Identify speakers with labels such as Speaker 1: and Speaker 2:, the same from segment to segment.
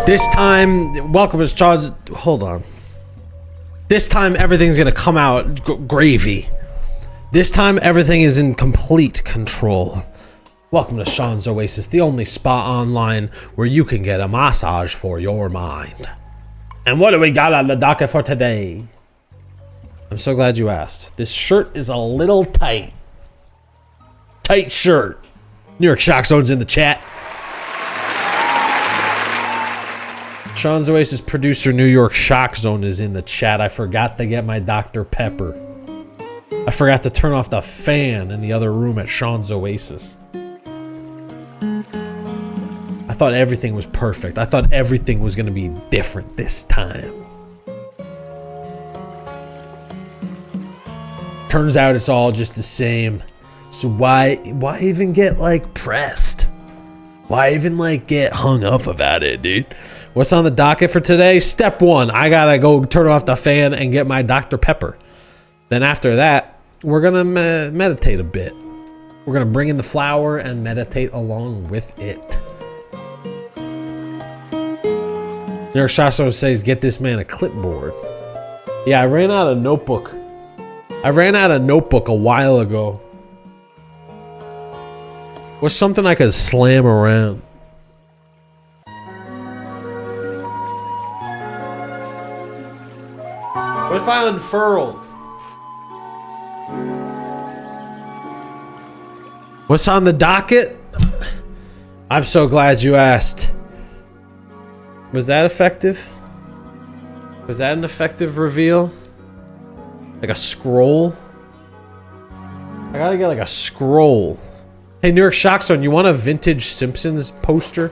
Speaker 1: This time, welcome to Sean's. Hold on. This time, everything's gonna come out gravy. This time, everything is in complete control. Welcome to Sean's Oasis, the only spot online where you can get a massage for your mind. And what do we got on the docket for today? I'm so glad you asked. This shirt is a little tight. Tight shirt. New York Shock Zone's in the chat. Sean's Oasis producer New York Shock Zone is in the chat. I forgot to get my Dr. Pepper. I forgot to turn off the fan in the other room at Sean's Oasis. I thought everything was perfect. I thought everything was going to be different this time. Turns out it's all just the same. So why even get like pressed? Why even like get hung up about it, dude? What's on the docket for today? Step one, I gotta go turn off the fan and get my Dr. Pepper. Then after that, we're gonna meditate a bit. We're gonna bring in the flower and meditate along with it. New York Shasso says, get this man a clipboard. Yeah, I ran out of notebook. I ran out of notebook a while ago. What's something I could slam around? What if I unfurled? What's on the docket? I'm so glad you asked. Was that effective? Was that an effective reveal? Like a scroll? I gotta get like a scroll. Hey, New York Shock Zone, you want a vintage Simpsons poster?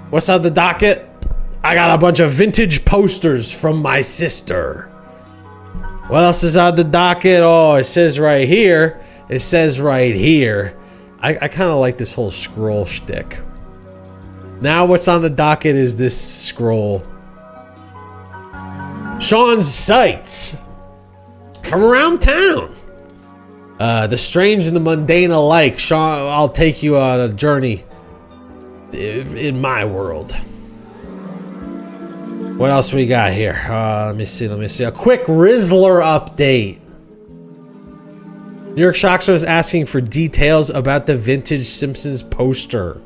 Speaker 1: What's on the docket? I got a bunch of vintage posters from my sister. What else is on the docket? Oh, it says right here. It says right here. I kind of like this whole scroll shtick. Now what's on the docket is this scroll. Sean's sights from around town. The strange and the mundane alike. Sean, I'll take you on a journey in my world. What else we got here? Let me see. A quick Rizzler update. New York Shock Show is asking for details about the vintage Simpsons poster.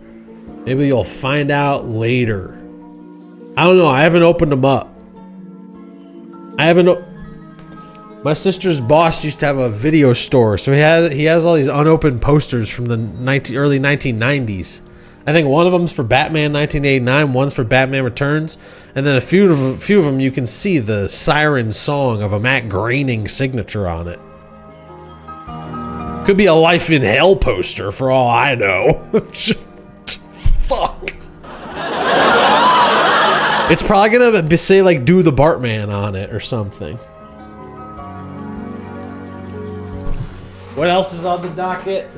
Speaker 1: Maybe you'll find out later. I don't know. I haven't opened them up. My sister's boss used to have a video store, so he has all these unopened posters from the early 1990s. I think one of them's for Batman 1989, one's for Batman Returns, and then a few of them you can see the siren song of a Matt Groening signature on it. Could be a Life in Hell poster for all I know. Fuck. It's probably gonna say like "Do the Bartman" on it or something. What else is on the docket?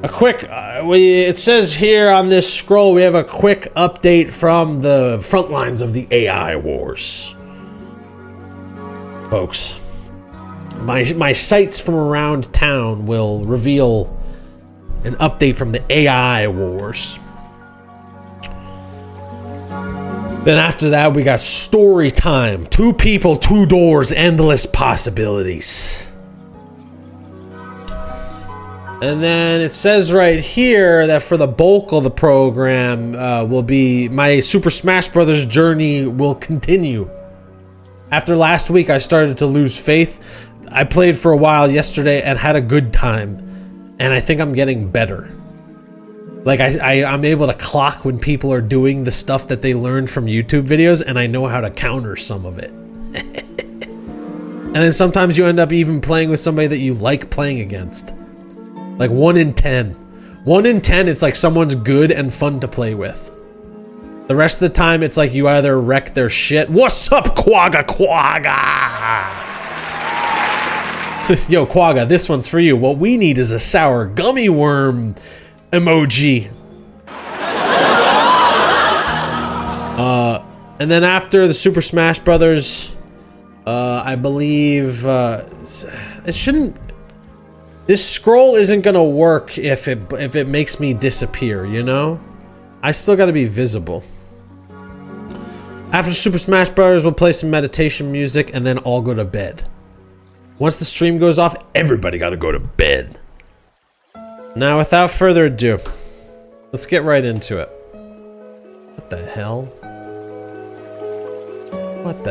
Speaker 1: It says here on this scroll we have a quick update from the front lines of the AI wars. Folks, my sights from around town will reveal an update from the AI wars. Then after that, we got story time. 2 people, 2 doors, endless possibilities. And then it says right here that for the bulk of the program will be my Super Smash Brothers journey will continue. After last week, I started to lose faith. I played for a while yesterday and had a good time. And I think I'm getting better. Like I'm able to clock when people are doing the stuff that they learned from YouTube videos, and I know how to counter some of it. And then sometimes you end up even playing with somebody that you like playing against. Like 1 in 10. 1 in 10, it's like someone's good and fun to play with. The rest of the time, it's like you either wreck their shit. What's up, Quagga Quagga? Yo, Quagga, this one's for you. What we need is a sour gummy worm emoji. And then after the Super Smash Brothers, I believe it shouldn't. This scroll isn't gonna work if it makes me disappear, you know? I still gotta be visible. After Super Smash Bros, we'll play some meditation music and then all go to bed. Once the stream goes off, everybody gotta go to bed. Now, without further ado, let's get right into it. What the hell? What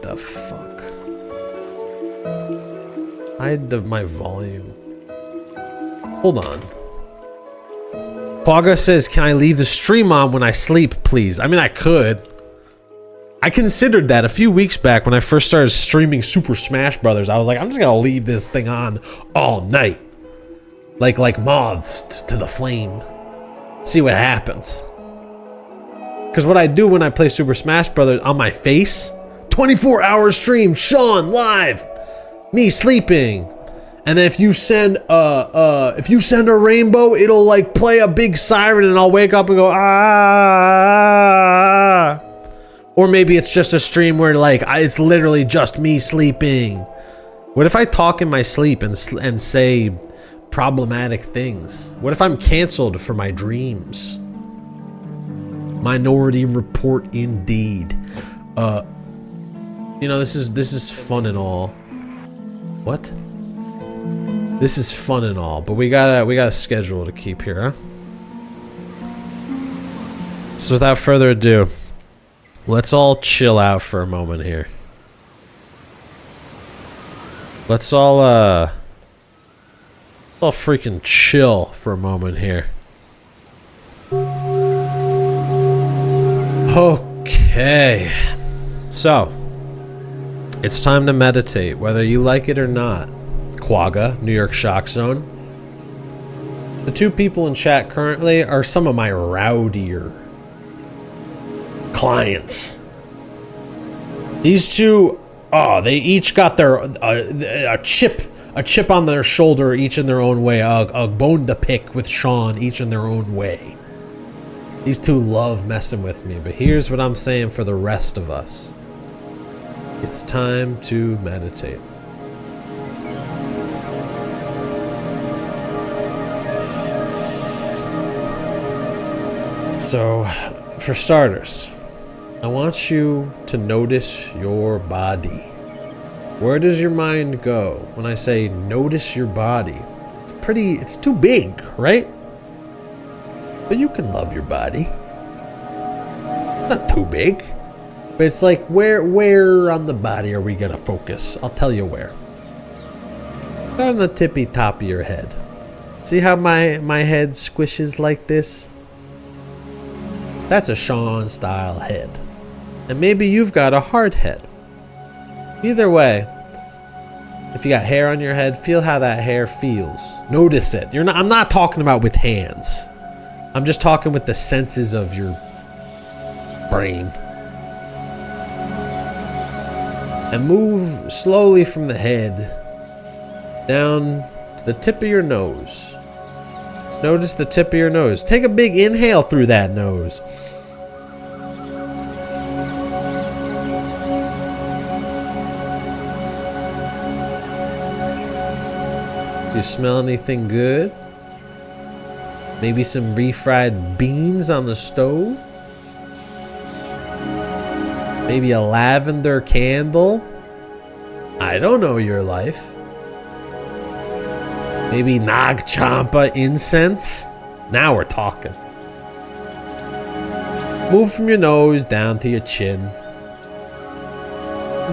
Speaker 1: the fuck? Hide my volume. Hold on. Quagga says, can I leave the stream on when I sleep, please? I mean, I could. I considered that a few weeks back when I first started streaming Super Smash Brothers. I was like, I'm just gonna leave this thing on all night. Like moths to the flame. See what happens. Because what I do when I play Super Smash Brothers on my face, 24-hour stream, Sean live. Me sleeping, and then if you send a rainbow, it'll like play a big siren, and I'll wake up and go ah. Or maybe it's just a stream where like it's literally just me sleeping. What if I talk in my sleep and say problematic things? What if I'm canceled for my dreams? Minority Report indeed. You know, this is fun and all. What? This is fun and all, but we got a schedule to keep here, huh? So without further ado, let's all chill out for a moment here. Let's all freaking chill for a moment here. Okay. So, it's time to meditate, whether you like it or not. Quagga, New York Shock Zone. The 2 people in chat currently are some of my rowdier clients. These 2, they each got their a chip on their shoulder, each in their own way. A bone to pick with Sean, each in their own way. These 2 love messing with me, but here's what I'm saying for the rest of us. It's time to meditate. So, for starters, I want you to notice your body. Where does your mind go when I say notice your body? It's too big, right? But you can love your body. Not too big. But it's like, where on the body are we gonna focus? I'll tell you where. Right on the tippy top of your head. See how my head squishes like this? That's a Sean style head. And maybe you've got a hard head. Either way, if you got hair on your head, feel how that hair feels. Notice it. I'm not talking about with hands. I'm just talking with the senses of your brain. And move slowly from the head down to the tip of your nose. Notice the tip of your nose. Take a big inhale through that nose. You smell anything good? Maybe some refried beans on the stove? Maybe a lavender candle. I don't know your life. Maybe Nag Champa incense. Now we're talking. Move from your nose down to your chin.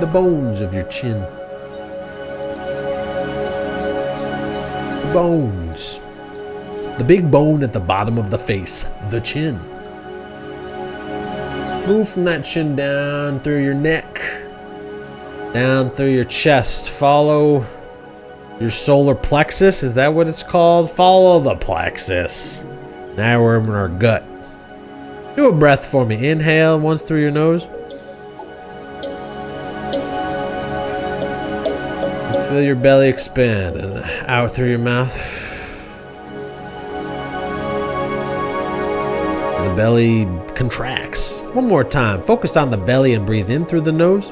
Speaker 1: The bones of your chin. The bones. The big bone at the bottom of the face. The chin. Move from that chin down through your neck. Down through your chest. Follow your solar plexus. Is that what it's called? Follow the plexus. Now we're in our gut. Do a breath for me. Inhale once through your nose. And feel your belly expand and out through your mouth. And the belly contracts. One more time. Focus on the belly and breathe in through the nose.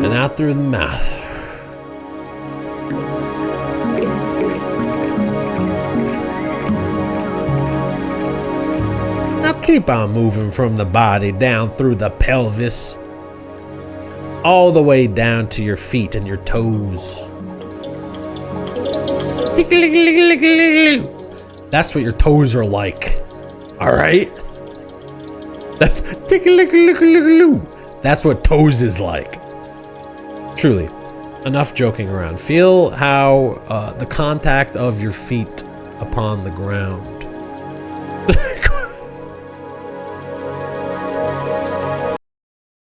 Speaker 1: And out through the mouth. Now keep on moving from the body down through the pelvis. All the way down to your feet and your toes. That's what your toes are like. Alright? That's what toes is like. Truly, enough joking around. Feel how the contact of your feet upon the ground.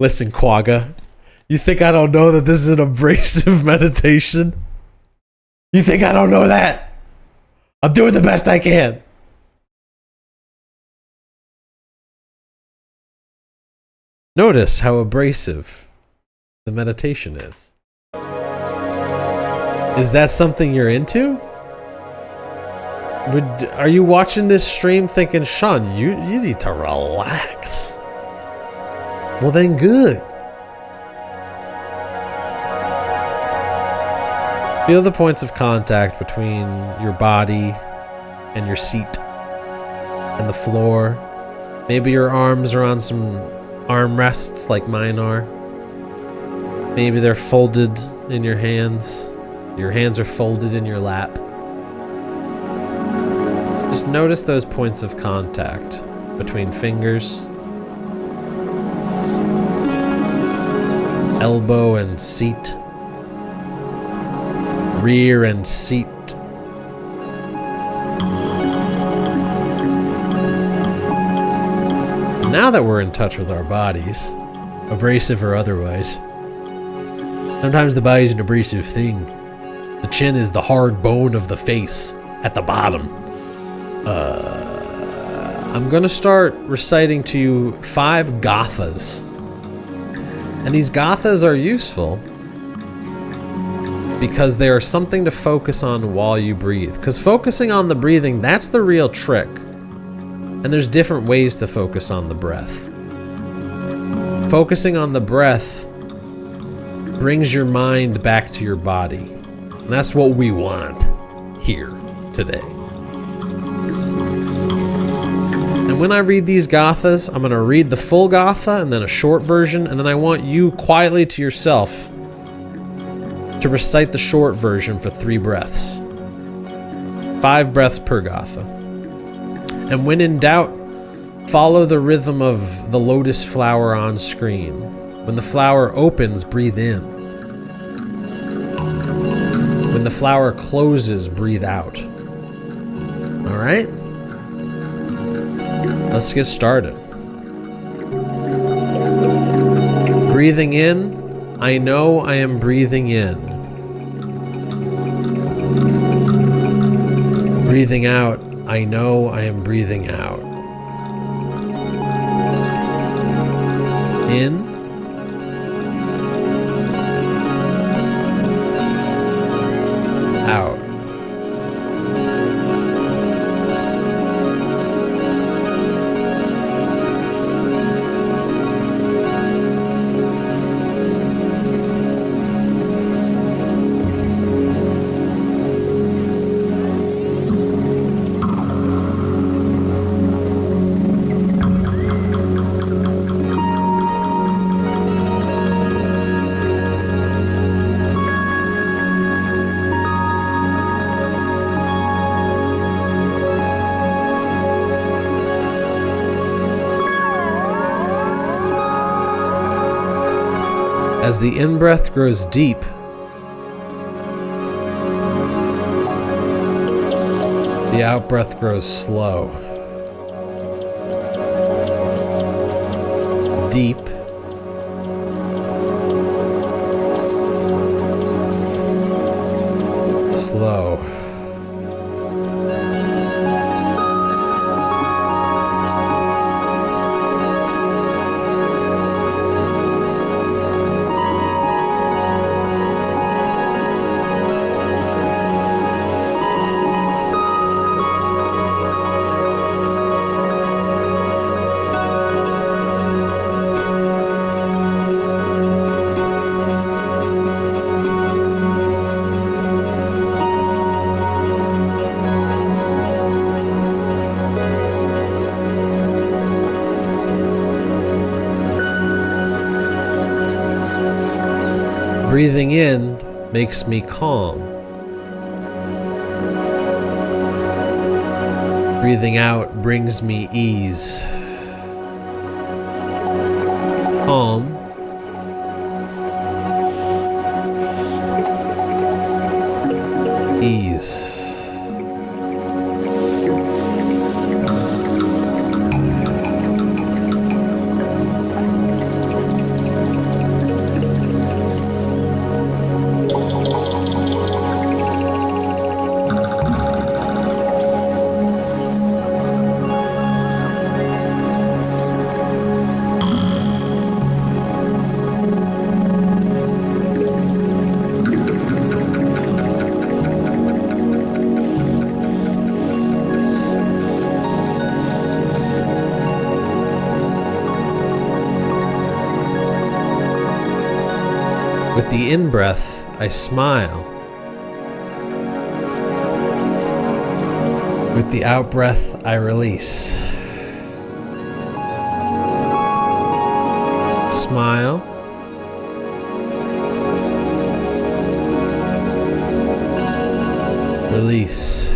Speaker 1: Listen, Quagga, you think I don't know that this is an abrasive meditation? You think I don't know that? I'm doing the best I can. Notice how abrasive the meditation is. Is that something you're into? Are you watching this stream thinking, Sean, you need to relax? Well then good. Feel the points of contact between your body and your seat and the floor. Maybe your arms are on some armrests like mine are. Maybe they're folded in your hands. Your hands are folded in your lap. Just notice those points of contact between fingers, elbow and seat, rear and seat. Now that we're in touch with our bodies, abrasive or otherwise, sometimes the body's an abrasive thing. The chin is the hard bone of the face at the bottom. I'm gonna start reciting to you 5 gathas. And these gathas are useful because they are something to focus on while you breathe. Because focusing on the breathing, that's the real trick. And there's different ways to focus on the breath. Focusing on the breath brings your mind back to your body. And that's what we want here today. And when I read these gathas, I'm going to read the full gatha and then a short version, and then I want you quietly to yourself to recite the short version for 3 breaths. 5 breaths per gatha. And when in doubt, follow the rhythm of the lotus flower on screen. When the flower opens, breathe in. When the flower closes, breathe out. All right? Let's get started. Breathing in, I know I am breathing in. Breathing out, I know I am breathing out. In. Out. As the in-breath grows deep, the out-breath grows slow. Deep. Slow. Breathing in makes me calm. Breathing out brings me ease. Calm. Ease. With the in-breath, I smile. With the out-breath, I release. Smile. Release.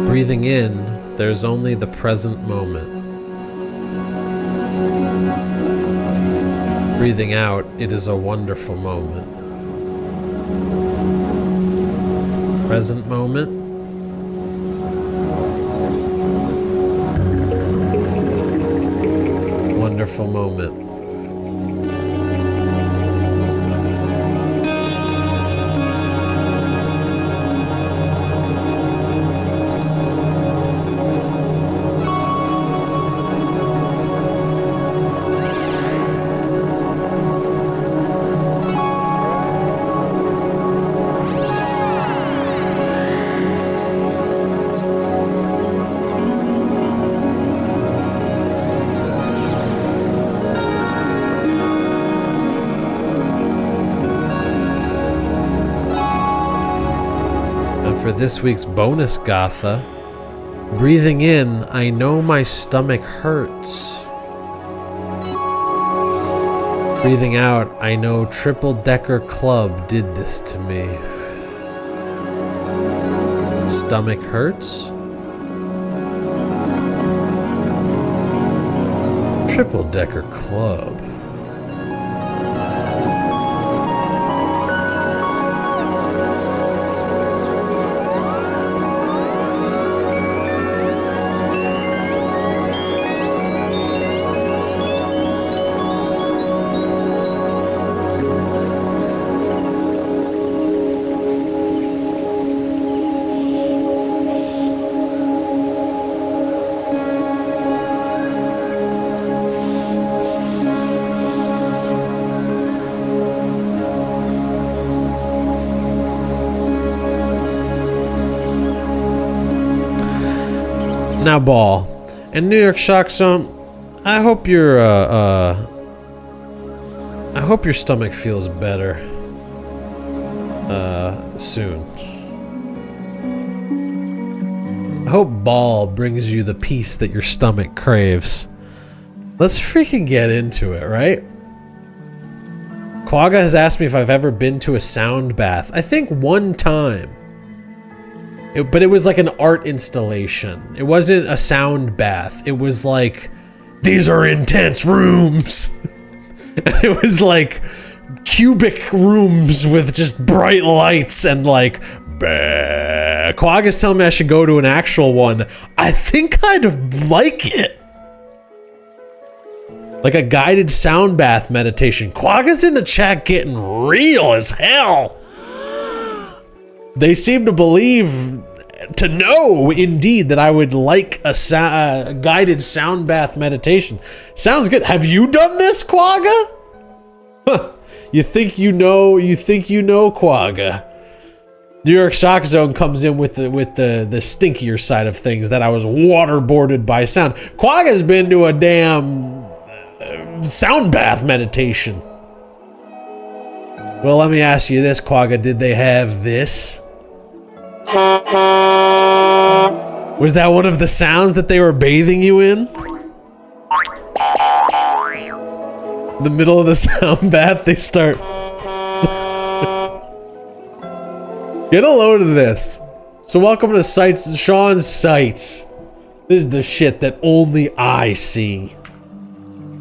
Speaker 1: Breathing in, there's only the present moment. Breathing out, it is a wonderful moment. Present moment. Wonderful moment. For this week's bonus Gatha, breathing in, I know my stomach hurts. Breathing out, I know Triple Decker Club did this to me. Stomach hurts. Triple Decker Club. Now, Ball. And New York Shock Zone, I hope your stomach feels better soon. I hope Ball brings you the peace that your stomach craves. Let's freaking get into it, right? Quagga has asked me if I've ever been to a sound bath. I think one time. But it was like an art installation. It wasn't a sound bath. It was like, these are intense rooms. And it was like cubic rooms with just bright lights and like, bah. Quagga's telling me I should go to an actual one. I think I'd like it. Like a guided sound bath meditation. Quagga's in the chat getting real as hell. They seem to know indeed that I would like a guided sound bath meditation. Sounds good. Have you done this, Quagga? Huh. You think you know, Quagga. New York Shock Zone comes in with the stinkier side of things, that I was waterboarded by sound. Quagga's been to a damn sound bath meditation. Well, let me ask you this, Quagga. Did they have this? Was that one of the sounds that they were bathing you in? In the middle of the sound bath, they start... Get a load of this. So welcome to Sean's Sights. This is the shit that only I see.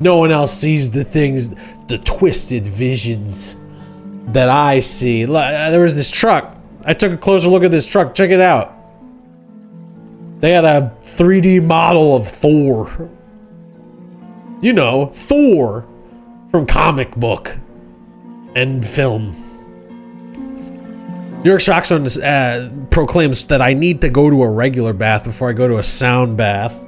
Speaker 1: No one else sees the things, the twisted visions that I see. There was this truck. I took a closer look at this truck. Check it out. They had a 3D model of Thor. You know, Thor from comic book and film. New York Shock Zone proclaims that I need to go to a regular bath before I go to a sound bath.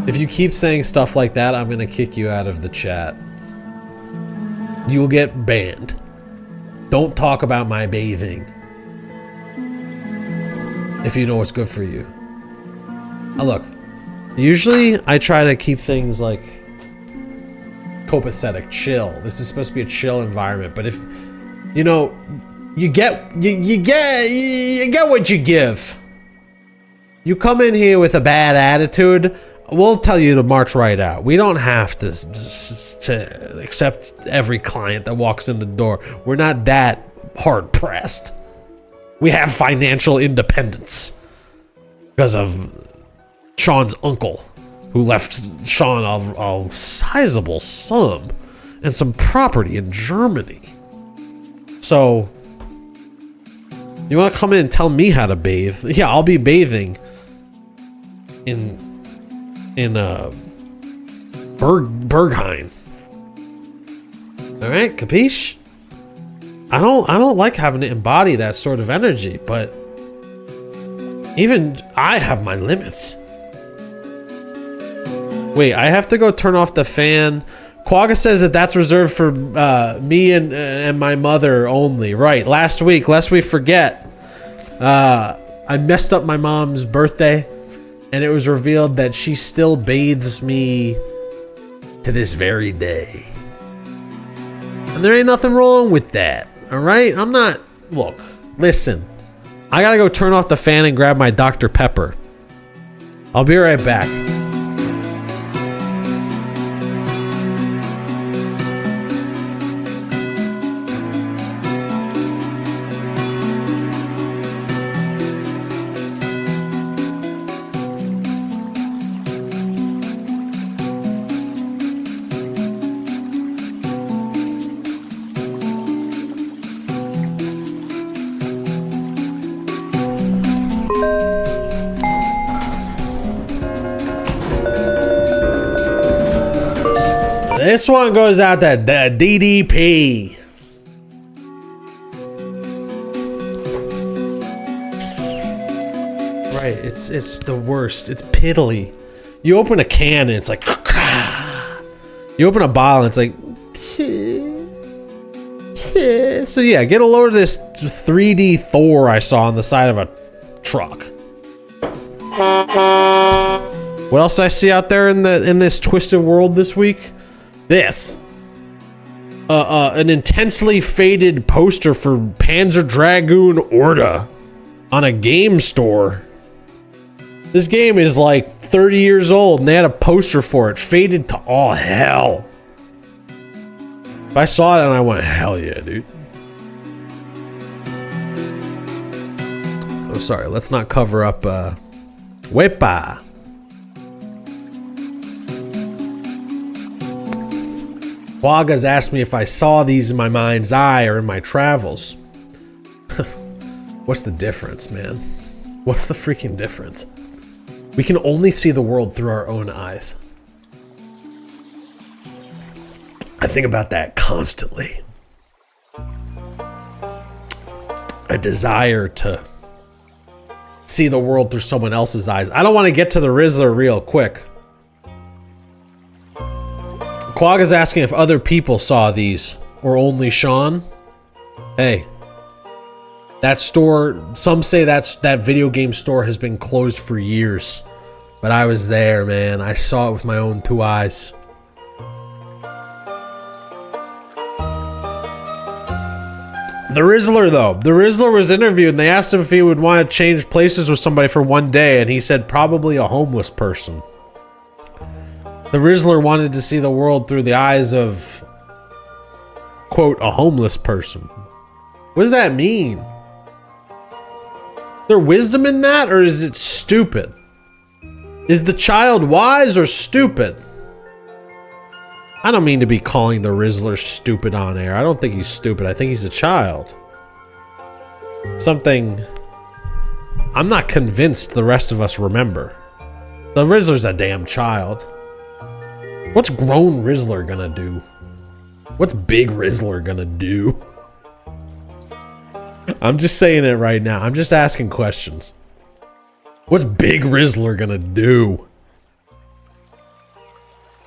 Speaker 1: If you keep saying stuff like that, I'm gonna kick you out of the chat. You'll get banned. Don't talk about my bathing. If you know what's good for you. Look, usually I try to keep things like copacetic, chill. This is supposed to be a chill environment, but if you know, you get what you give. You come in here with a bad attitude, we'll tell you to march right out. We don't have to accept every client that walks in the door. We're not that hard pressed. We have financial independence because of Sean's uncle, who left Sean a sizable sum and some property in Germany. So, you want to come in and tell me how to bathe? Yeah, I'll be bathing in Berghain. All right, capiche? I don't like having to embody that sort of energy, but even I have my limits. Wait, I have to go turn off the fan. Quagga says that that's reserved for me and my mother only. Right, last week, lest we forget, I messed up my mom's birthday, and it was revealed that she still bathes me to this very day. And there ain't nothing wrong with that, all right? I'm not... Look, listen. I gotta go turn off the fan and grab my Dr. Pepper. I'll be right back. This one goes out to the DDP. Right, it's the worst. It's piddly. You open a can and it's like, you open a bottle and it's like, Yeah, so yeah, get a load of this 3D Thor I saw on the side of a truck. What else I see out there in this twisted world this week? This. An intensely faded poster for Panzer Dragoon Orta on a game store. This game is like 30 years old and they had a poster for it, faded to all hell. I saw it and I went, hell yeah, dude. Oh, sorry, let's not cover up, Wepa. Waga's asked me if I saw these in my mind's eye or in my travels. What's the difference, man? What's the freaking difference? We can only see the world through our own eyes. I think about that constantly. A desire to see the world through someone else's eyes. I don't want to get to the Rizzler real quick. Quagga's asking if other people saw these or only Sean. Hey, that store, some say that video game store has been closed for years, but I was there, man. I saw it with my own 2 eyes. The Rizzler, though. The Rizzler was interviewed and they asked him if he would want to change places with somebody for one day, and he said probably a homeless person. The Rizzler wanted to see the world through the eyes of, quote, a homeless person. What does that mean? Is there wisdom in that, or is it stupid? Is the child wise or stupid? I don't mean to be calling the Rizzler stupid on air. I don't think he's stupid. I think he's a child. Something I'm not convinced the rest of us remember. The Rizzler's a damn child. What's grown Rizzler gonna do? What's big Rizzler gonna do? I'm just saying it right now. I'm just asking questions. What's big Rizzler gonna do?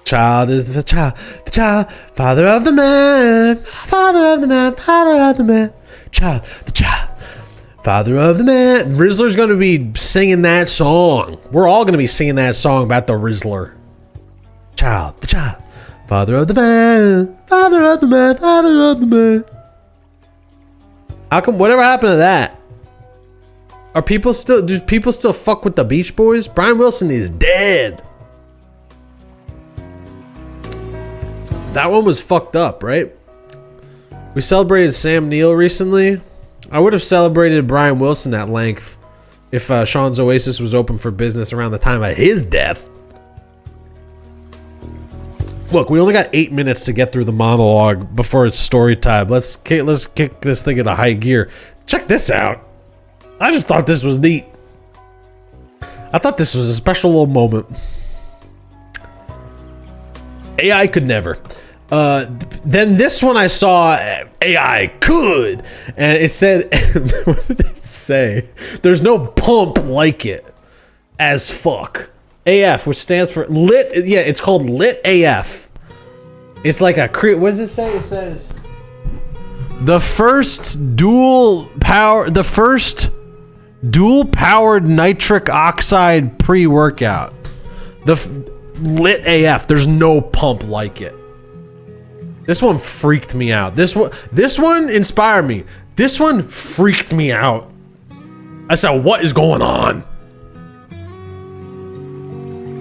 Speaker 1: Child is the child, father of the man, father of the man, father of the man, child, father of the man. Rizzler's gonna be singing that song. We're all gonna be singing that song about the Rizzler. Child, father of the man, father of the man, father of the man. How come, whatever happened to that? Do people still fuck with the Beach Boys? Brian Wilson is dead. That one was fucked up, right? We celebrated Sam Neill recently. I would have celebrated Brian Wilson at length if Sean's Oasis was open for business around the time of his death. Look, we only got 8 minutes to get through the monologue before it's story time. Let's kick this thing into high gear. Check this out. I just thought this was neat. I thought this was a special little moment. AI could never. Then this one I saw, AI could, and it said, what did it say? There's no pump like it as fuck. AF, which stands for lit. Yeah, it's called lit AF. It's like a what does it say? It says the first dual powered nitric oxide pre-workout. The lit AF. There's no pump like it. This one freaked me out. This one inspired me. This one freaked me out. I said, what is going on?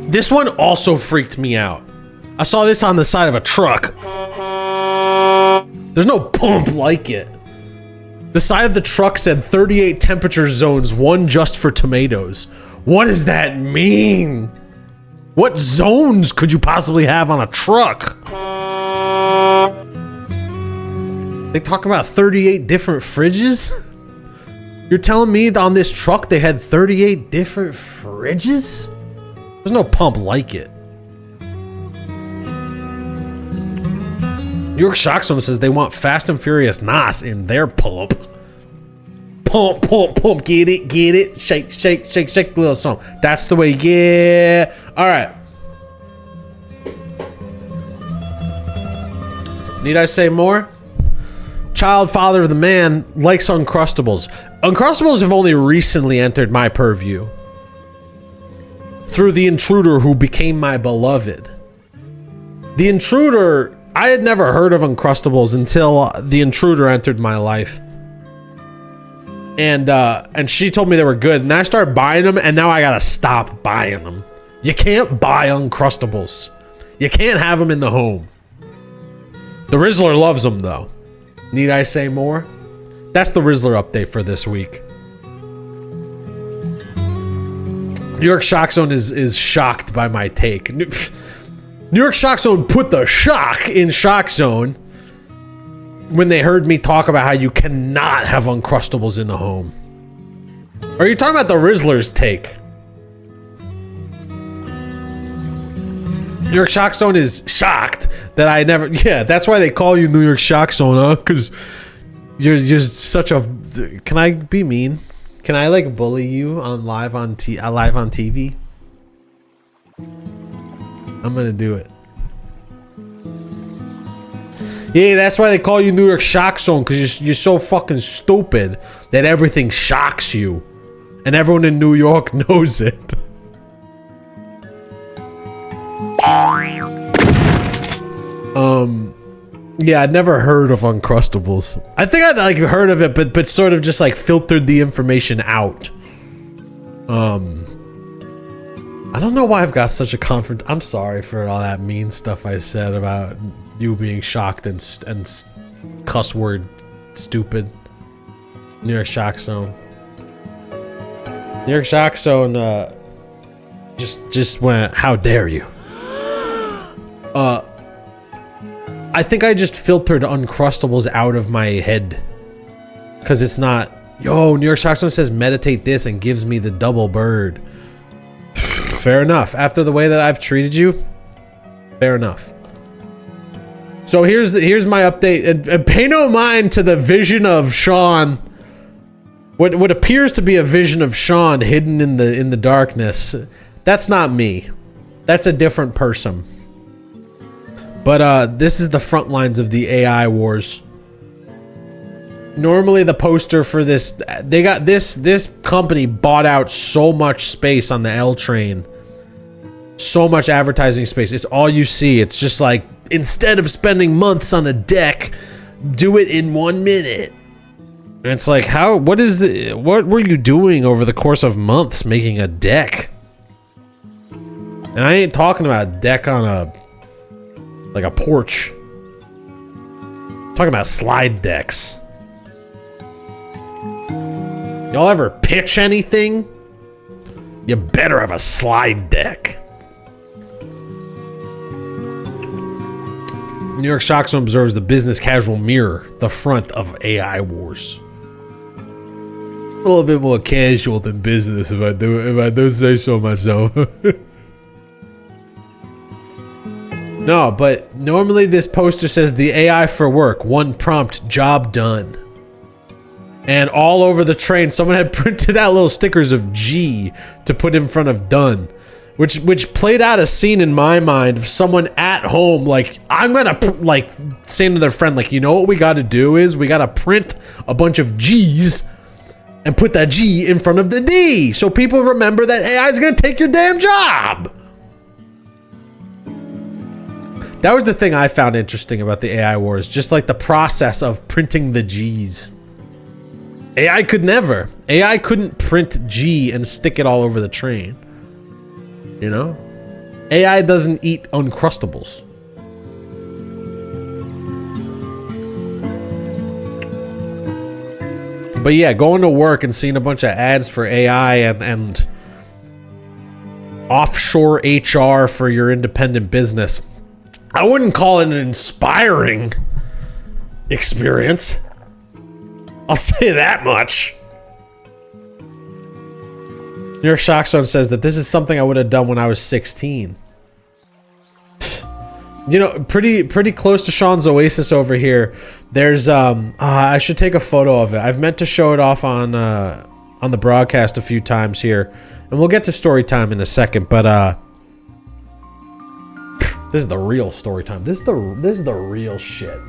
Speaker 1: This one also freaked me out. I saw this on the side of a truck. There's no pump like it. The side of the truck said 38 temperature zones, one just for tomatoes. What does that mean? What zones could you possibly have on a truck? They talk about 38 different fridges? You're telling me on this truck they had 38 different fridges? There's no pump like it. New York Shock Zone says they want Fast and Furious Nas in their pump. Pump, pump, pump, get it, shake, shake, shake, shake, little song. That's the way, yeah. All right. Need I say more? child father of the man, likes Uncrustables. Uncrustables have only recently entered my purview through the intruder who became my beloved. The intruder, I had never heard of Uncrustables until the intruder entered my life. And she told me they were good, and I started buying them, and now I gotta stop buying them. You can't buy Uncrustables. You can't have them in the home. The Rizzler loves them, though. Need I say more? That's the Rizzler update for this week. New York Shock Zone is shocked by my take. New York Shock Zone put the shock in Shock Zone when they heard me talk about how you cannot have Uncrustables in the home. Are you talking about the Rizzler's take? New York Shock Zone is shocked that I never... Yeah, that's why they call you New York Shock Zone, huh? Because you're such a... Can I be mean? Can I, like, bully you on live on TV? I'm gonna do it. Yeah, that's why they call you New York Shock Zone, because you're so fucking stupid that everything shocks you. And everyone in New York knows it. Yeah, I'd never heard of Uncrustables. I think I'd like heard of it, but sort of just like filtered the information out. I don't know why I've got such a confidence. I'm sorry for all that mean stuff I said about you being shocked and cuss word stupid. New York Shock Zone. New York Shock Zone just went, how dare you? I think I just filtered Uncrustables out of my head. Cause it's not, yo, New York Shock Zone says meditate this and gives me the double bird. Fair enough. After the way that I've treated you, fair enough. So here's my update, and pay no mind to the vision of Sean. What appears to be a vision of Sean hidden in the darkness. That's not me. That's a different person. But this is the front lines of the AI wars. Normally the poster for this, they got this company bought out so much space on the L train. So much advertising space. It's all you see. It's just like, instead of spending months on a deck, do it in 1 minute. And it's like, what were you doing over the course of months making a deck? And I ain't talking about a deck on a porch. I'm talking about slide decks. Y'all ever pitch anything? You better have a slide deck. New York Shock Zone observes the business casual mirror, the front of AI wars. A little bit more casual than business, if I do say so myself. No, but normally this poster says the AI for work, one prompt, job done. And all over the train, someone had printed out little stickers of G to put in front of done. Which played out a scene in my mind of someone at home, like, I'm gonna, like, saying to their friend, like, you know what we gotta do is, we gotta print a bunch of G's and put that G in front of the D, so people remember that AI is gonna take your damn job. That was the thing I found interesting about the AI wars, just like the process of printing the G's. AI could never. AI couldn't print G and stick it all over the train. You know? AI doesn't eat Uncrustables. But yeah, going to work and seeing a bunch of ads for AI and offshore HR for your independent business. I wouldn't call it an inspiring experience. I'll say that much. New York Shock Zone says that this is something I would have done when I was 16. You know, pretty close to Sean's Oasis over here. There's I should take a photo of it. I've meant to show it off on the broadcast a few times here, and we'll get to story time in a second. But this is the real story time. This is the real shit.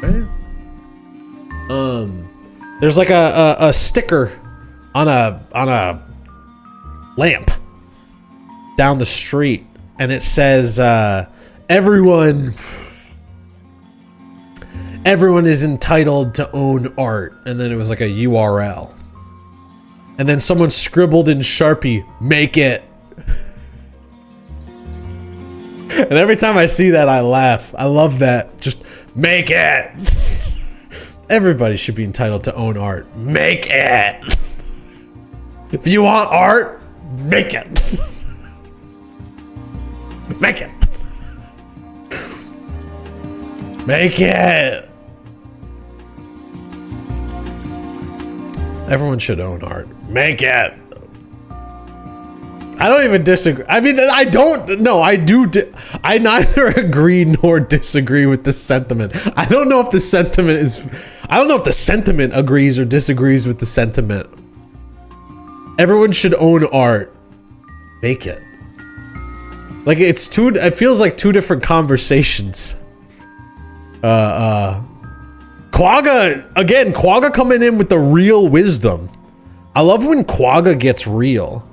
Speaker 1: Right? There's like a sticker on a lamp down the street, and it says everyone is entitled to own art, and then it was like a URL, and then someone scribbled in Sharpie, make it. And every time I see that, I laugh. I love that. Just make it. Everybody should be entitled to own art. Make it. If you want art, make it. Make it. Make it. Everyone should own art. Make it. I don't even disagree. I mean, I don't. No, I do. I neither agree nor disagree with this sentiment. I don't know if the sentiment is. I don't know if the sentiment agrees or disagrees with the sentiment. Everyone should own art. Make it. Like it's two. It feels like two different conversations. Quagga again. Quagga coming in with the real wisdom. I love when Quagga gets real.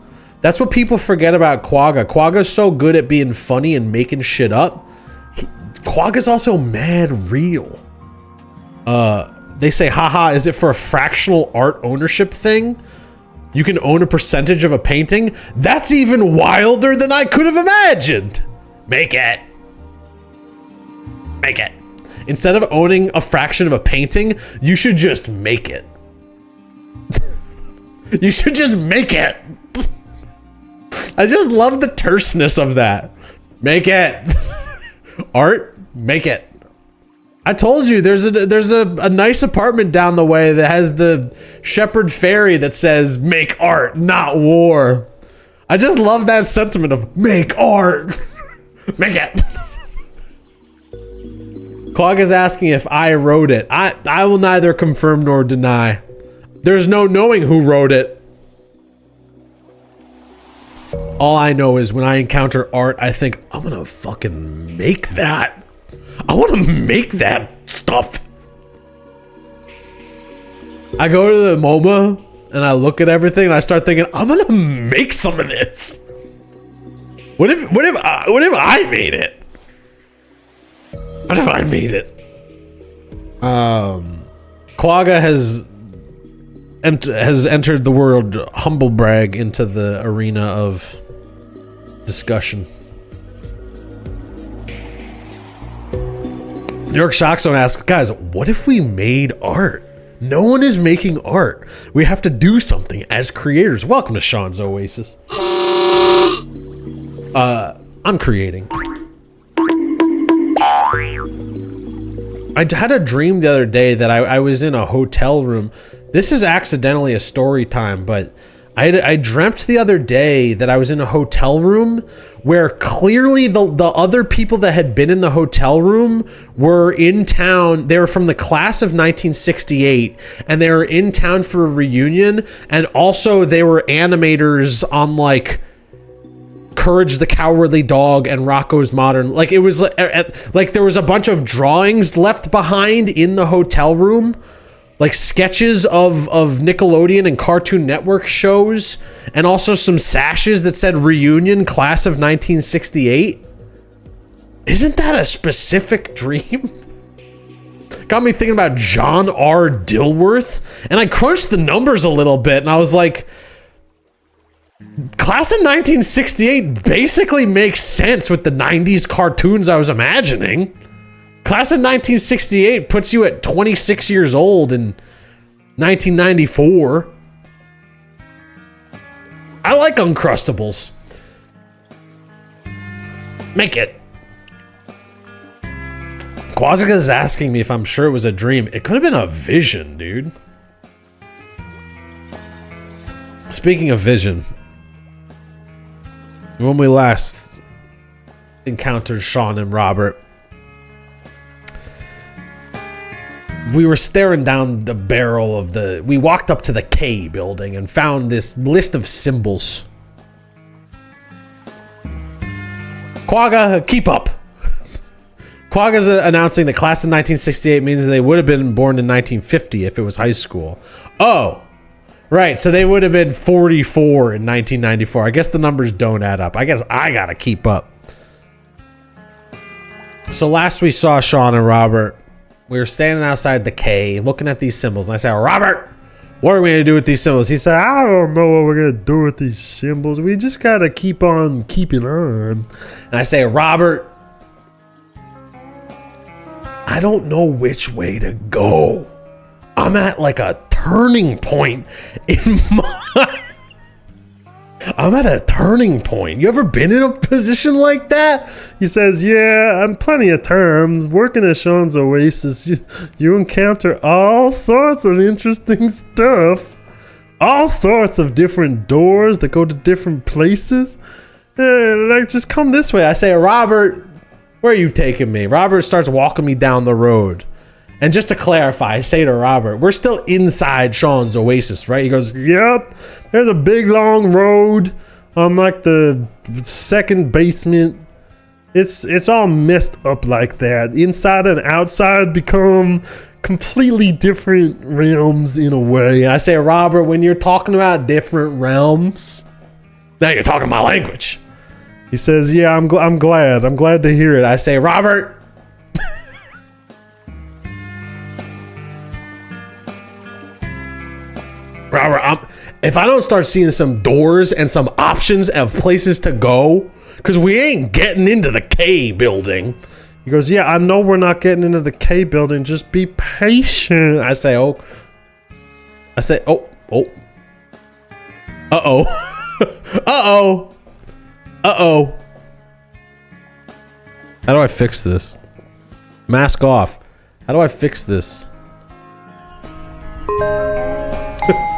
Speaker 1: That's what people forget about Quagga. Quagga's so good at being funny and making shit up. Quagga's also mad real. They say, haha, is it for a fractional art ownership thing? You can own a percentage of a painting? That's even wilder than I could have imagined. Make it. Make it. Instead of owning a fraction of a painting, you should just make it. You should just make it. I just love the terseness of that. Make it. Art, make it. I told you there's a nice apartment down the way that has the Shepherd Ferry that says make art, not war. I just love that sentiment of make art. Make it. Quagga's asking if I wrote it. I will neither confirm nor deny. There's no knowing who wrote it. All I know is when I encounter art, I think, I'm gonna fucking make that. I wanna make that stuff. I go to the MoMA and I look at everything and I start thinking, I'm gonna make some of this. What if I made it? What if I made it? Quagga has entered the word humble brag into the arena of discussion. New York Shock Zone asks, guys, what if we made art? No one is making art. We have to do something as creators. Welcome to Sean's Oasis. I'm creating. I had a dream the other day that I was in a hotel room. This is accidentally a story time, but I dreamt the other day that I was in a hotel room where clearly the other people that had been in the hotel room were in town. They were from the class of 1968 and they were in town for a reunion. And also they were animators on like Courage the Cowardly Dog and Rocko's Modern. Like it was like there was a bunch of drawings left behind in the hotel room. Like sketches of Nickelodeon and Cartoon Network shows, and also some sashes that said reunion class of 1968. Isn't that a specific dream? Got me thinking about John R. Dilworth, and I crunched the numbers a little bit and I was like, class of 1968 basically makes sense with the 90s cartoons I was imagining. Class of 1968 puts you at 26 years old in 1994. I like Uncrustables. Make it. Quasica is asking me if I'm sure it was a dream. It could have been a vision, dude. Speaking of vision, when we last encountered Sean and Robert, we were staring down the barrel of we walked up to the K building and found this list of symbols. Quagga, keep up. Quagga's announcing the class of 1968 means they would have been born in 1950 if it was high school. Oh, right. So they would have been 44 in 1994. I guess the numbers don't add up. I guess I got to keep up. So last we saw Sean and Robert, we were standing outside the K looking at these symbols. And I said, Robert, what are we going to do with these symbols? He said, I don't know what we're going to do with these symbols. We just got to keep on keeping on. And I say, Robert, I don't know which way to go. I'm at like a turning point in my... I'm at a turning point. You ever been in a position like that? He says, yeah, I'm plenty of times. Working at Sean's Oasis, you encounter all sorts of interesting stuff. All sorts of different doors that go to different places. Like, just come this way. I say, Robert, where are you taking me? Robert starts walking me down the road. And just to clarify, I say to Robert, we're still inside Sean's Oasis, right? He goes, yep, there's a big long road on like the second basement. It's all messed up like that. Inside and outside become completely different realms in a way. I say, Robert, when you're talking about different realms, now you're talking my language. He says, yeah, I'm glad. I'm glad to hear it. I say, Robert, Robert, if I don't start seeing some doors and some options of places to go, because we ain't getting into the K building. He goes, yeah, I know we're not getting into the K building. Just be patient. I say, oh. Uh-oh. Uh-oh. Uh-oh. How do I fix this? Mask off. How do I fix this?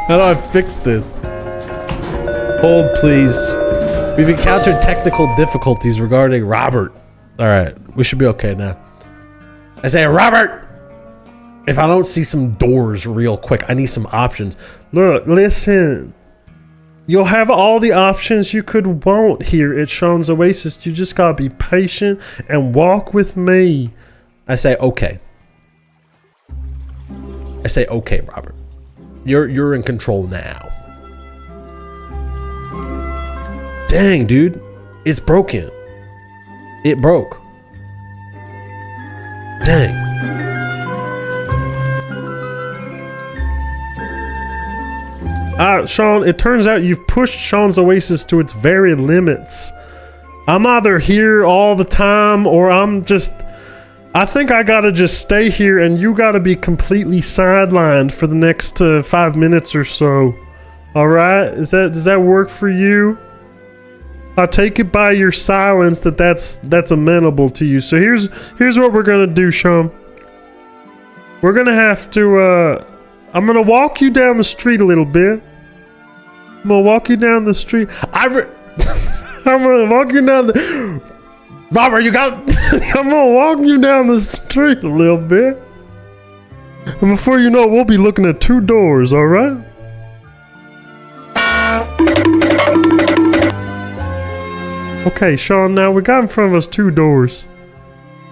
Speaker 1: How do I fix this? Hold, please. We've encountered technical difficulties regarding Robert. All right, we should be okay now. I say, Robert, if I don't see some doors real quick, I need some options. Look, listen. You'll have all the options you could want here at Sean's Oasis. You just gotta be patient and walk with me. I say, okay. I say, okay, Robert. You're in control now. Dang, dude. It's broken. It broke. Dang. Sean, it turns out you've pushed Sean's Oasis to its very limits. I'm either here all the time or I think I gotta just stay here and you gotta be completely sidelined for the next 5 minutes or so. Alright? Does that work for you? I take it by your silence that's amenable to you. So here's what we're gonna do, Sean. We're gonna have to I'm gonna walk you down the street a little bit. I'm gonna walk you down the street. I'm gonna walk you down the... Robert, you got... I'm gonna walk you down the street a little bit. And before you know it, we'll be looking at 2 doors, alright? Okay, Sean, now we got in front of us 2 doors.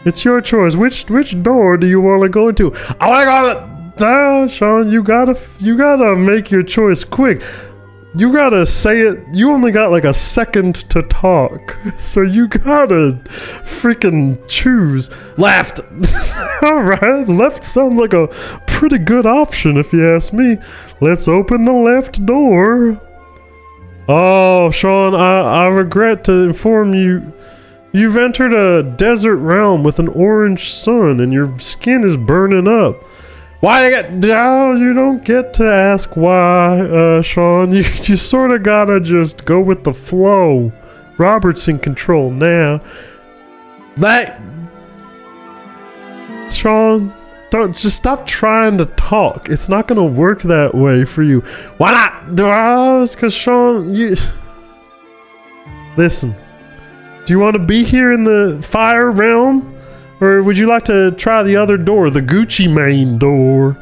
Speaker 1: It's your choice. Which door do you want to go into? I want to go... Sean, you gotta make your choice quick. You gotta say it. You only got like a second to talk, so you gotta freaking choose. Left. All right, left sounds like a pretty good option if you ask me. Let's open the left door. Oh, Sean, I regret to inform you. You've entered a desert realm with an orange sun, and your skin is burning up. Why you don't get to ask why, Sean. You sort of gotta just go with the flow. Robert's in control now. Sean, just stop trying to talk. It's not gonna work that way for you. Why not? It's because Sean, listen. Do you want to be here in the fire realm? Or would you like to try the other door, the Gucci Mane door?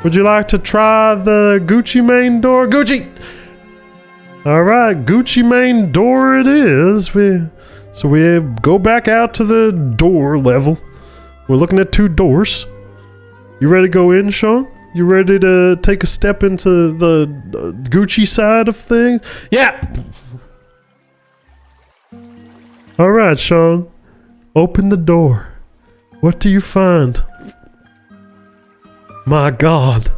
Speaker 1: Would you like to try the Gucci Mane door? Gucci! Alright, Gucci Mane door it is.
Speaker 2: So we go back out to the door level. We're looking at 2 doors. You ready to go in, Sean? You ready to take a step into the Gucci side of things?
Speaker 1: Yeah.
Speaker 2: All right, Sean. Open the door. What do you find? My God.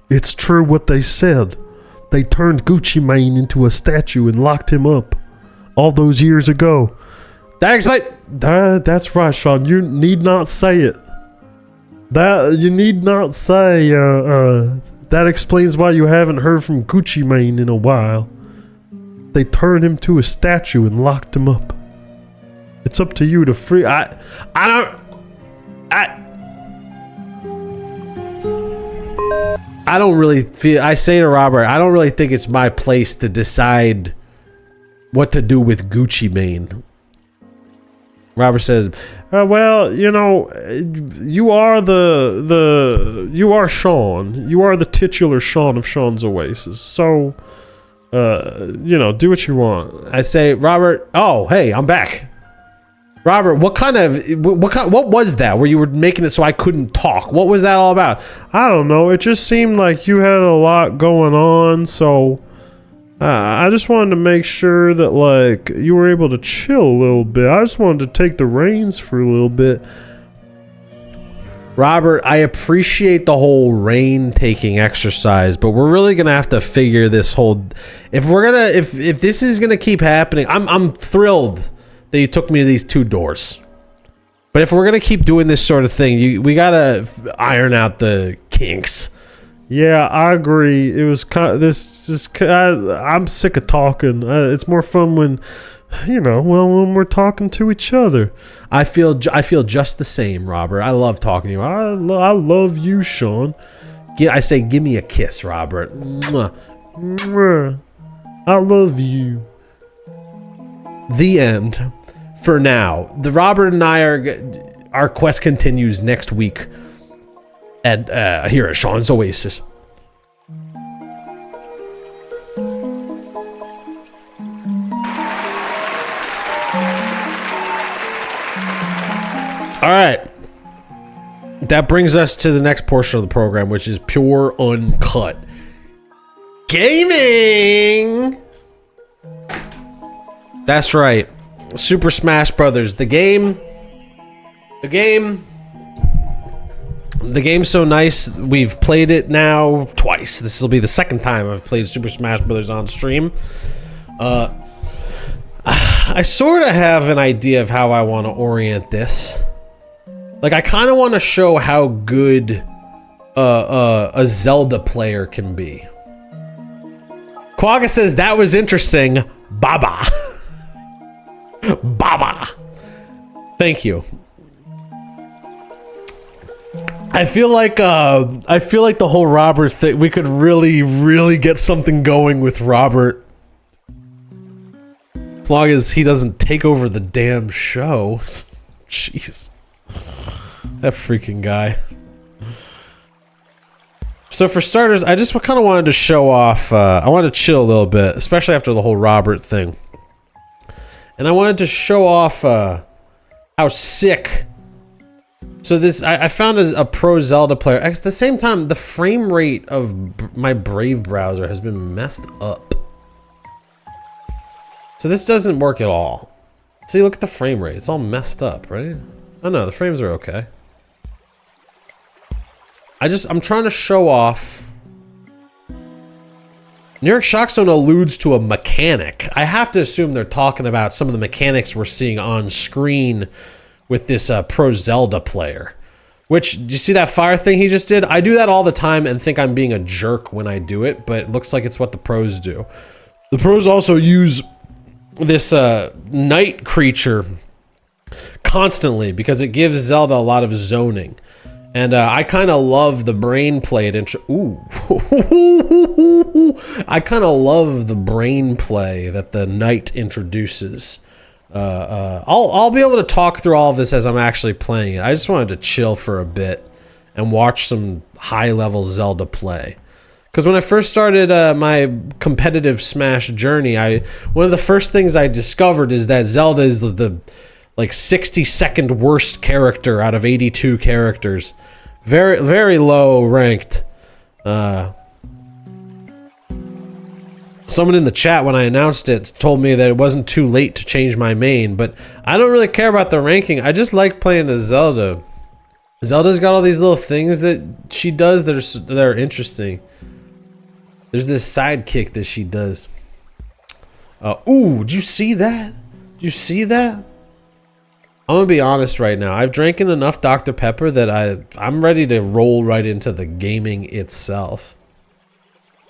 Speaker 2: It's true what they said. They turned Gucci Mane into a statue and locked him up all those years ago.
Speaker 1: That explains.
Speaker 2: That's right, Sean. You need not say it. You need not say. That explains why you haven't heard from Gucci Mane in a while. They turned him to a statue and locked him up. It's up to you to free. I don't really feel. I say to Robert, I don't really think it's my place to decide what to do with Gucci Mane. Robert says, well, you know, you are you are Sean. You are the titular Sean of Sean's Oasis. So, you know, do what you want.
Speaker 1: I say, Robert, oh, hey, I'm back. Robert, what was that where you were making it so I couldn't talk? What was that all about?
Speaker 2: I don't know. It just seemed like you had a lot going on, so I just wanted to make sure that, like, you were able to chill a little bit. I just wanted to take the reins for a little bit.
Speaker 1: Robert, I appreciate the whole reign taking exercise, but we're really gonna have to figure this whole. If this is gonna keep happening, I'm thrilled that you took me to these 2 doors. But if we're gonna keep doing this sort of thing, we gotta iron out the kinks.
Speaker 2: Yeah, I agree. It was kind of I'm sick of talking. It's more fun when, you know, when we're talking to each other.
Speaker 1: I feel just the same, Robert. I love talking to you.
Speaker 2: I love you, Sean.
Speaker 1: I say, give me a kiss, Robert. Mwah.
Speaker 2: Mwah. I love you.
Speaker 1: The end. For now, the Robert and I our quest continues next week at here at Sean's Oasis. All right, that brings us to the next portion of the program, which is pure uncut gaming. That's right. Super Smash Brothers, the game's so nice. We've played it now twice. This will be the second time I've played Super Smash Brothers on stream. I sort of have an idea of how I want to orient this. Like, I kind of want to show how good a Zelda player can be. Quagga says that was interesting. Baba. Baba. Thank you. I feel like the whole Robert thing, we could really get something going with Robert. As long as he doesn't take over the damn show. Jeez. That freaking guy. So for starters, I just kind of wanted to show off, I wanted to chill a little bit, especially after the whole Robert thing. And I wanted to show off how sick. So this, I found a pro Zelda player. At the same time, the frame rate of my Brave browser has been messed up. So this doesn't work at all. See, look at the frame rate. It's all messed up, right? Oh no, the frames are okay. I'm trying to show off. New York Shock Zone alludes to a mechanic. I have to assume they're talking about some of the mechanics we're seeing on screen with this pro Zelda player. Which, do you see that fire thing he just did? I do that all the time and think I'm being a jerk when I do it, but it looks like it's what the pros do. The pros also use this night creature constantly because it gives Zelda a lot of zoning. And I kind of love the brain play. Ooh. I kind of love the brain play that the knight introduces. I'll be able to talk through all of this as I'm actually playing it. I just wanted to chill for a bit and watch some high-level Zelda play. Because when I first started my competitive Smash journey, one of the first things I discovered is that Zelda is the like 62nd worst character out of 82 characters. Very, very low ranked. Someone in the chat when I announced it told me that it wasn't too late to change my main, but I don't really care about the ranking. I just like playing as Zelda. Zelda's got all these little things that she does that are interesting. There's this sidekick that she does. Ooh, did you see that? Did you see that? I'm gonna be honest right now. I've drank enough Dr. Pepper that I'm ready to roll right into the gaming itself.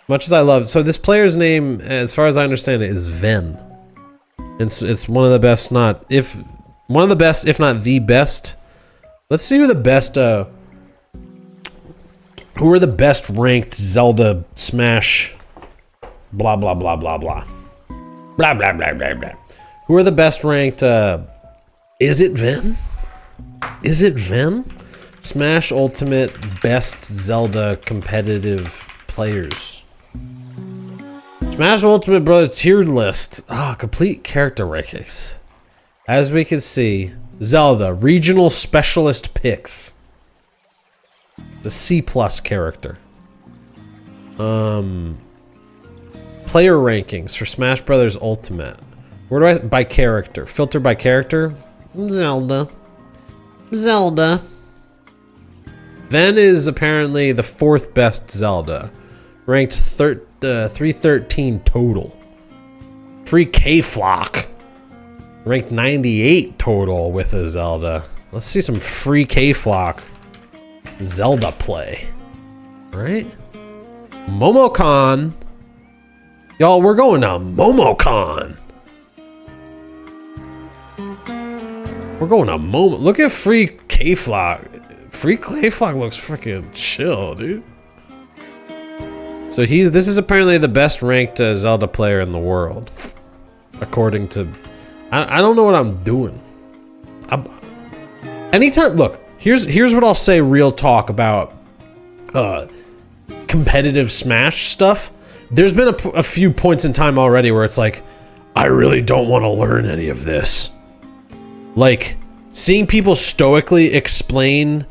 Speaker 1: Much as I love, so this player's name, as far as I understand it, is Ven. It's one of the best, one of the best, if not the best. Let's see who the best, who are the best ranked Zelda Smash, blah, blah, blah, blah, blah. Blah, blah, blah, blah, blah. Who are the best ranked, is it Ven? Is it Ven? Smash Ultimate Best Zelda Competitive Players. Smash Ultimate Brothers tier list. Complete character rankings. As we can see, Zelda Regional Specialist Picks. The C+ character. Player rankings for Smash Brothers Ultimate. Where do I by character? Filter by character? Zelda. Zelda. Ven is apparently the 4th best Zelda. Ranked 313 total. Free K-Flock. Ranked 98 total with a Zelda. Let's see some free K-Flock Zelda play. Right? Momocon. Y'all, we're going to Momocon. We're going to Momo. Look at free K-Flock. Free K-Flock looks freaking chill, dude. So this is apparently the best ranked Zelda player in the world, according to. I don't know what I'm doing. Anytime, look. Here's what I'll say. Real talk about competitive Smash stuff. There's been a few points in time already where it's like, I really don't want to learn any of this. Like seeing people stoically explain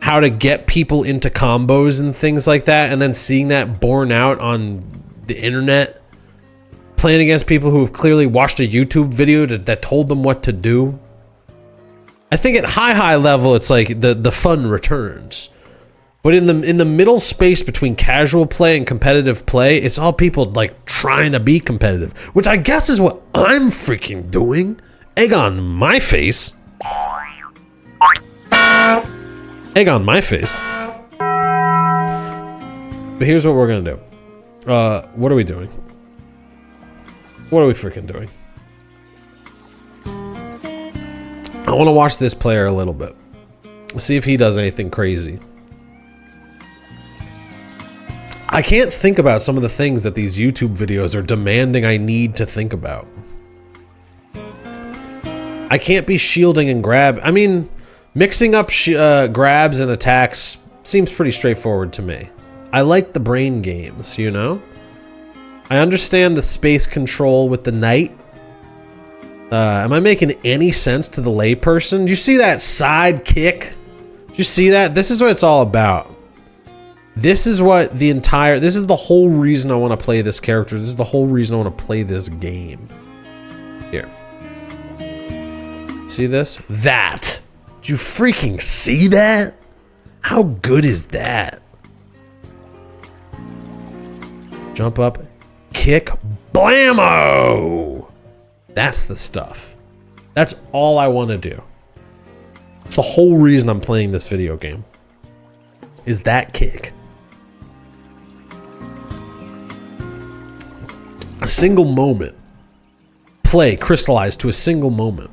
Speaker 1: how to get people into combos and things like that, and then seeing that borne out on the internet, playing against people who have clearly watched a YouTube video that told them what to do. I think at high level, it's like the fun returns. But in the middle space between casual play and competitive play, it's all people like trying to be competitive, which I guess is what I'm freaking doing. Egg on my face. Egg on my face. But here's what we're gonna do. What are we doing? What are we freaking doing? I want to watch this player a little bit. See if he does anything crazy. I can't think about some of the things that these YouTube videos are demanding I need to think about. I can't be shielding and grab. I mean, mixing up grabs and attacks seems pretty straightforward to me. I like the brain games, you know? I understand the space control with the knight. Am I making any sense to the layperson? Do you see that side kick? Do you see that? This is what it's all about. This is what this is the whole reason I want to play this character. This is the whole reason I want to play this game. Here. See this? That. Did you freaking see that? How good is that? Jump up, kick, blammo! That's the stuff. That's all I want to do. It's the whole reason I'm playing this video game. Is that kick. A single moment. Play crystallized to a single moment.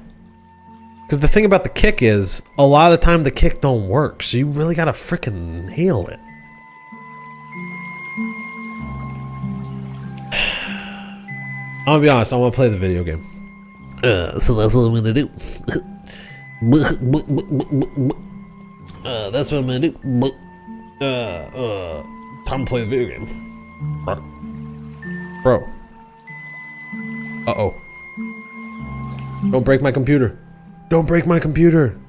Speaker 1: Because the thing about the kick is, a lot of the time the kick don't work, so you really gotta freaking nail it. I'm gonna be honest, I want to play the video game. So that's what I'm gonna do. That's what I'm gonna do.
Speaker 2: Time to play the video game. Bro. Uh-oh. Don't break my computer. Don't break my computer.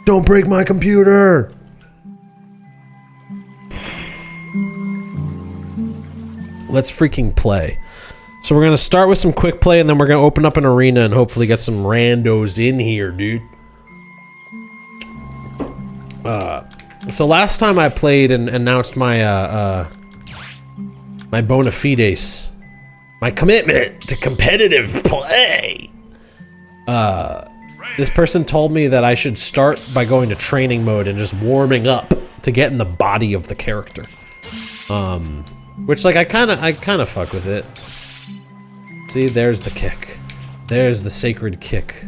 Speaker 2: Don't break my computer. Let's freaking play. So we're gonna start with some quick play, and then we're gonna open up an arena and hopefully get some randos in here, dude. So last time I played and announced my my bona fides, my commitment to competitive play. This person told me that I should start by going to training mode and just warming up to get in the body of the character. Which like I kind of fuck with it. See, there's the kick. There's the sacred kick.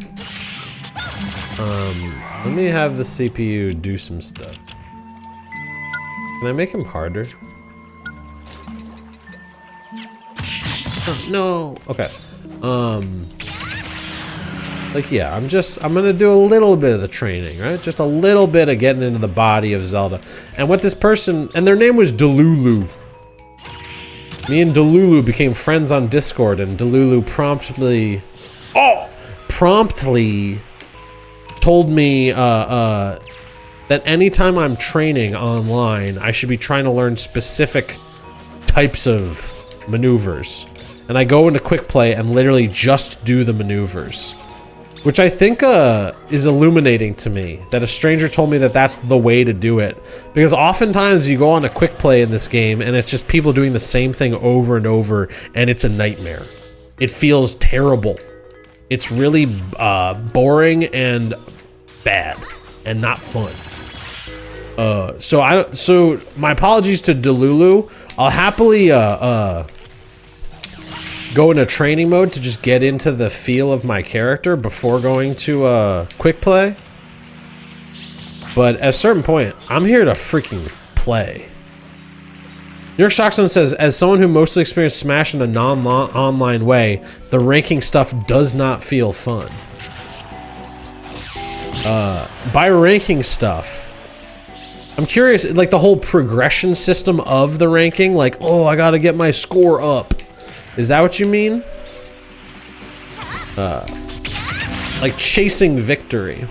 Speaker 2: Let me have the CPU do some stuff. Can I make him harder? Oh, no. Okay. Like, yeah, I'm gonna do a little bit of the training, right? Just a little bit of getting into the body of Zelda. And what this person, and their name was Delulu. Me and Delulu became friends on Discord, and Delulu promptly told me that anytime I'm training online, I should be trying to learn specific types of maneuvers. And I go into quick play and literally just do the maneuvers. Which I think is illuminating to me, that a stranger told me that that's the way to do it. Because oftentimes you go on a quick play in this game and it's just people doing the same thing over and over, and it's a nightmare. It feels terrible. It's really boring and bad and not fun. So my apologies to Delulu. I'll happily go into training mode to just get into the feel of my character before going to quick play. But at a certain point, I'm here to freaking play. New York Shockstone says, as someone who mostly experienced Smash in a non-online way, the ranking stuff does not feel fun. By ranking stuff, I'm curious, like the whole progression system of the ranking, like, oh, I gotta get my score up. Is that what you mean? Like chasing victory.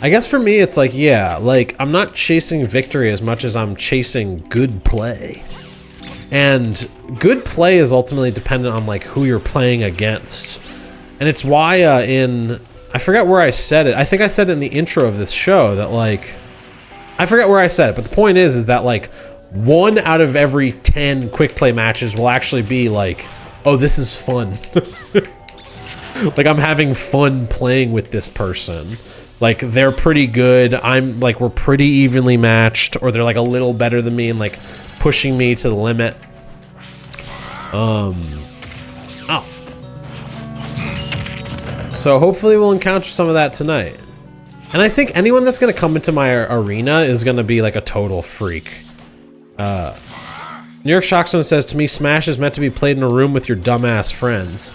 Speaker 2: I guess for me, it's like, yeah, like I'm not chasing victory as much as I'm chasing good play. And good play is ultimately dependent on like who you're playing against. And it's why I forget where I said it. I think I said it in the intro of this show that like, I forget where I said it, but the point is that like 1 out of every 10 quick play matches will actually be like, oh, this is fun. Like I'm having fun playing with this person. Like they're pretty good. I'm like, we're pretty evenly matched, or they're like a little better than me and like pushing me to the limit. So hopefully we'll encounter some of that tonight. And I think anyone that's gonna come into my arena is gonna be like a total freak. New York Shockstone says, to me, Smash is meant to be played in a room with your dumbass friends.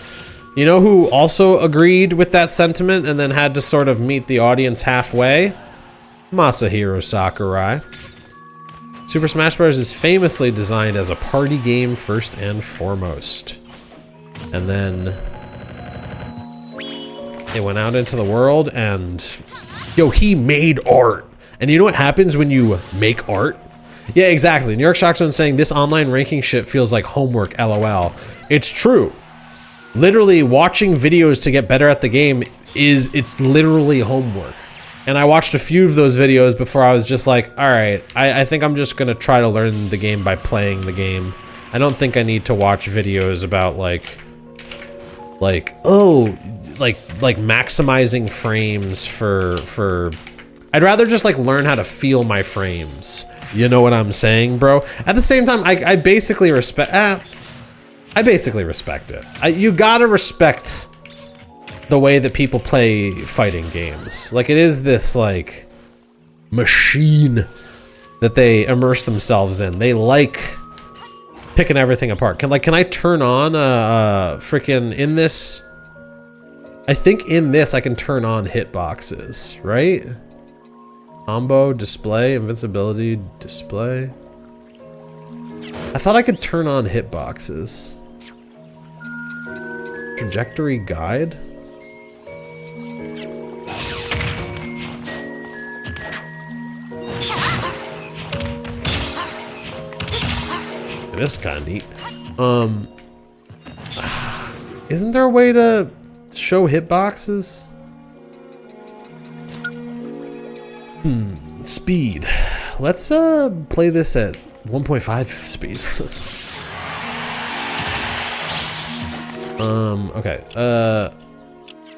Speaker 2: You know who also agreed with that sentiment and then had to sort of meet the audience halfway? Masahiro Sakurai. Super Smash Bros. Is famously designed as a party game first and foremost. And then it went out into the world and, yo, he made art. And you know what happens when you make art? Yeah, exactly. New York Shockstone saying this online ranking shit feels like homework, LOL. It's true. Literally watching videos to get better at the game it's literally homework. And I watched a few of those videos before I was just like, all right, I think I'm just gonna try to learn the game by playing the game. I don't think I need to watch videos about like maximizing frames for I'd rather just like learn how to feel my frames. You know what I'm saying, bro? At the same time, I basically respect it. You gotta respect the way that people play fighting games. Like, it is this, like, machine that they immerse themselves in. They like picking everything apart. Can I turn on, freaking, in this? I think in this I can turn on hitboxes, right? Combo, display, invincibility, display. I thought I could turn on hitboxes. Trajectory guide? This is kind of neat. Isn't there a way to show hitboxes? Speed. Let's play this at 1.5 speed. Okay.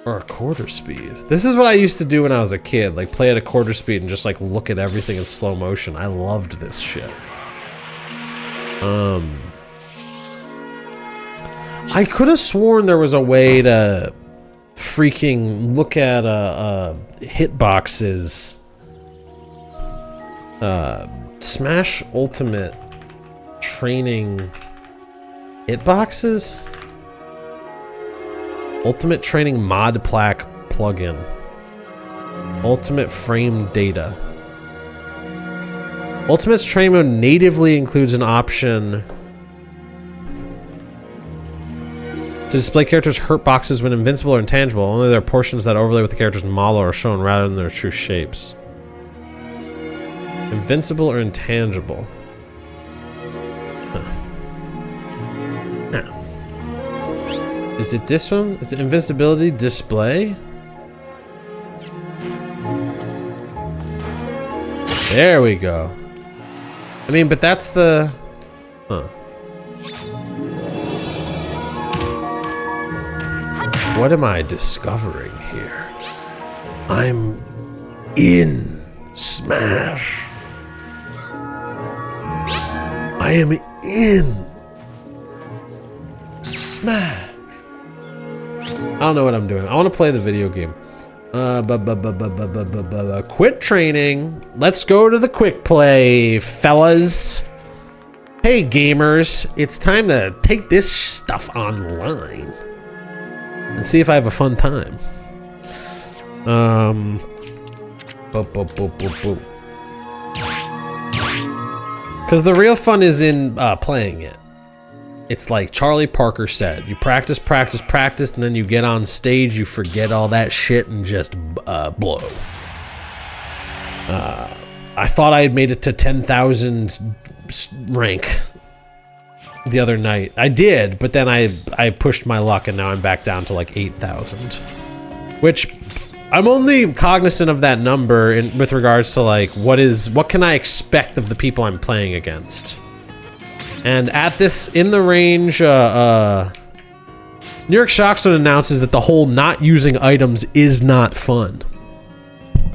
Speaker 2: Or a quarter speed. This is what I used to do when I was a kid. Like play at a quarter speed and just like look at everything in slow motion. I loved this shit. I could have sworn there was a way to freaking look at hitboxes. Smash Ultimate Training hitboxes? Ultimate Training Mod Plaque plugin. Ultimate Frame Data. Ultimate's Training Mode natively includes an option to display characters' hurt boxes when invincible or intangible. Only their portions that overlay with the character's model are shown rather than their true shapes. Invincible or intangible? Huh. Is it this one? Is it invincibility display? There we go. I mean, but that's the... Huh. What am I discovering here? I'm in Smash. I am in Smash. I don't know what I'm doing. I want to play the video game. Quit training. Let's go to the quick play, fellas. Hey gamers, it's time to take this stuff online and see if I have a fun time. Because the real fun is in playing it. It's like Charlie Parker said, you practice, practice, practice, and then you get on stage, you forget all that shit and just blow. I thought I had made it to 10,000 rank the other night. I did, but then I pushed my luck and now I'm back down to like 8,000. Which, I'm only cognizant of that number with regards to like, what can I expect of the people I'm playing against? And at this, in the range, New York Shockstone announces that the whole not using items is not fun.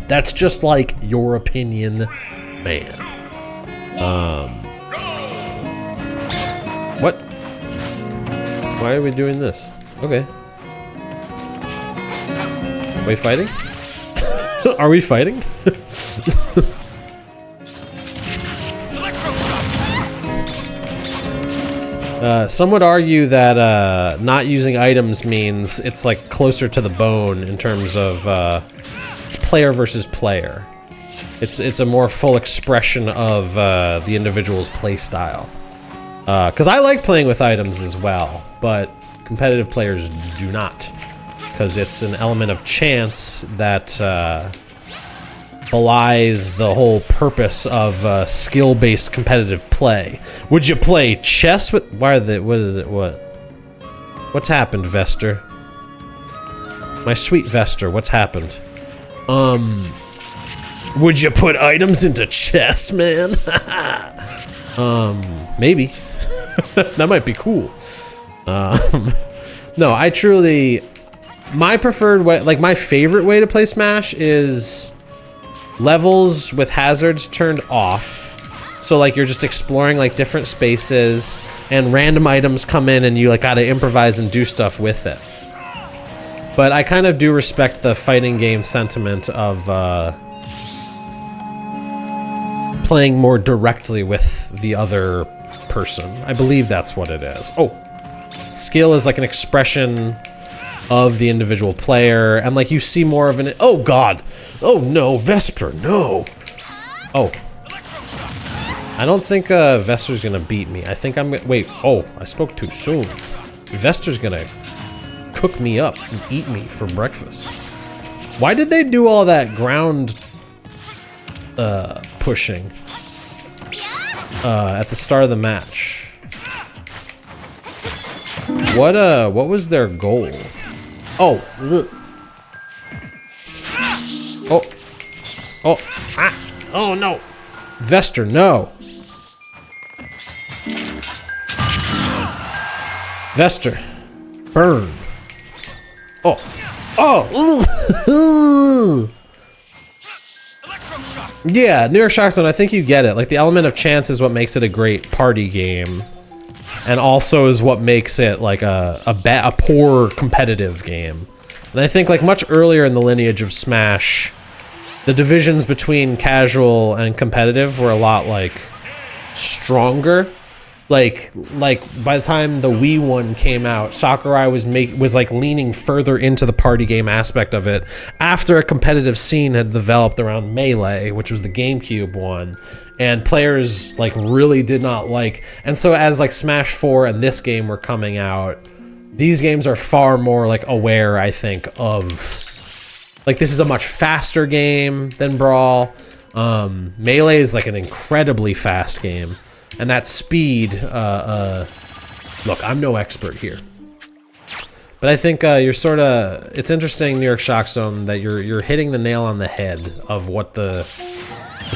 Speaker 2: That's just like your opinion, man. What? Why are we doing this? Okay. Are we fighting? Are we fighting? Some would argue that not using items means it's like closer to the bone in terms of player versus player. It's a more full expression of the individual's play style. Because I like playing with items as well, but competitive players do not. Because it's an element of chance that belies the whole purpose of skill-based competitive play. Would you play chess with... Why are they... What is it? What? What's happened, Vester? My sweet Vester, what's happened? Would you put items into chess, man? Maybe. That might be cool. No, I truly... My preferred way... Like, my favorite way to play Smash is... levels with hazards turned off. So like you're just exploring like different spaces and random items come in and you like gotta improvise and do stuff with it. But I kind of do respect the fighting game sentiment of playing more directly with the other person. I believe that's what it is. Oh, skill is like an expression of the individual player, and like you see more of an... Oh god! Oh no, Vesper, no!
Speaker 1: Oh. I don't think Vester's gonna beat me. I think I'm gonna, wait, oh, I spoke too soon. Vester's gonna cook me up and eat me for breakfast. Why did they do all that ground pushing at the start of the match? What was their goal? Oh, ugh. Oh, oh, ah, oh no, Vester, no. Vester, burn. Oh, oh, yeah, New York Shock Zone, I think you get it. Like, the element of chance is what makes it a great party game, and also is what makes it like a poor competitive game. And I think, like, much earlier in the lineage of Smash, the divisions between casual and competitive were a lot, like, stronger. Like by the time the Wii one came out, Sakurai was like leaning further into the party game aspect of it after a competitive scene had developed around Melee, which was the GameCube one, and players like really did not like. And so as like Smash 4 and this game were coming out, these games are far more like aware, I think, of like this is a much faster game than Brawl. Melee is like an incredibly fast game. And that speed, look, I'm no expert here. But I think you're sort of, it's interesting, New York Shock Zone, that you're hitting the nail on the head of what the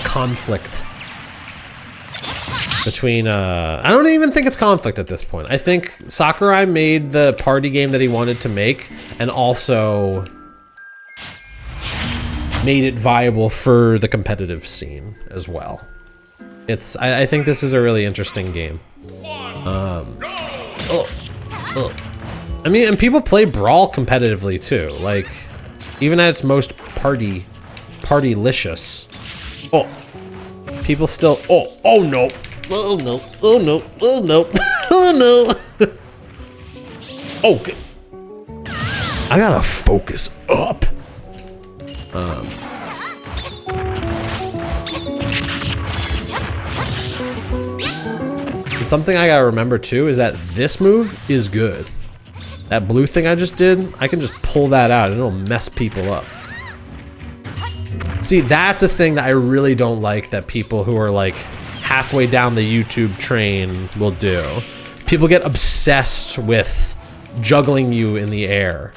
Speaker 1: conflict between, I don't even think it's conflict at this point. I think Sakurai made the party game that he wanted to make, and also made it viable for the competitive scene as well. I think this is a really interesting game. I mean, and people play Brawl competitively too. Like, even at its most partylicious. Oh, people still. Oh no! Oh no! Oh no! Oh no! Oh no! Oh, I gotta focus up. And something I gotta remember too is that this move is good. That blue thing I just did, I can just pull that out and it'll mess people up. See, that's a thing that I really don't like that people who are like halfway down the YouTube train will do. People get obsessed with juggling you in the air,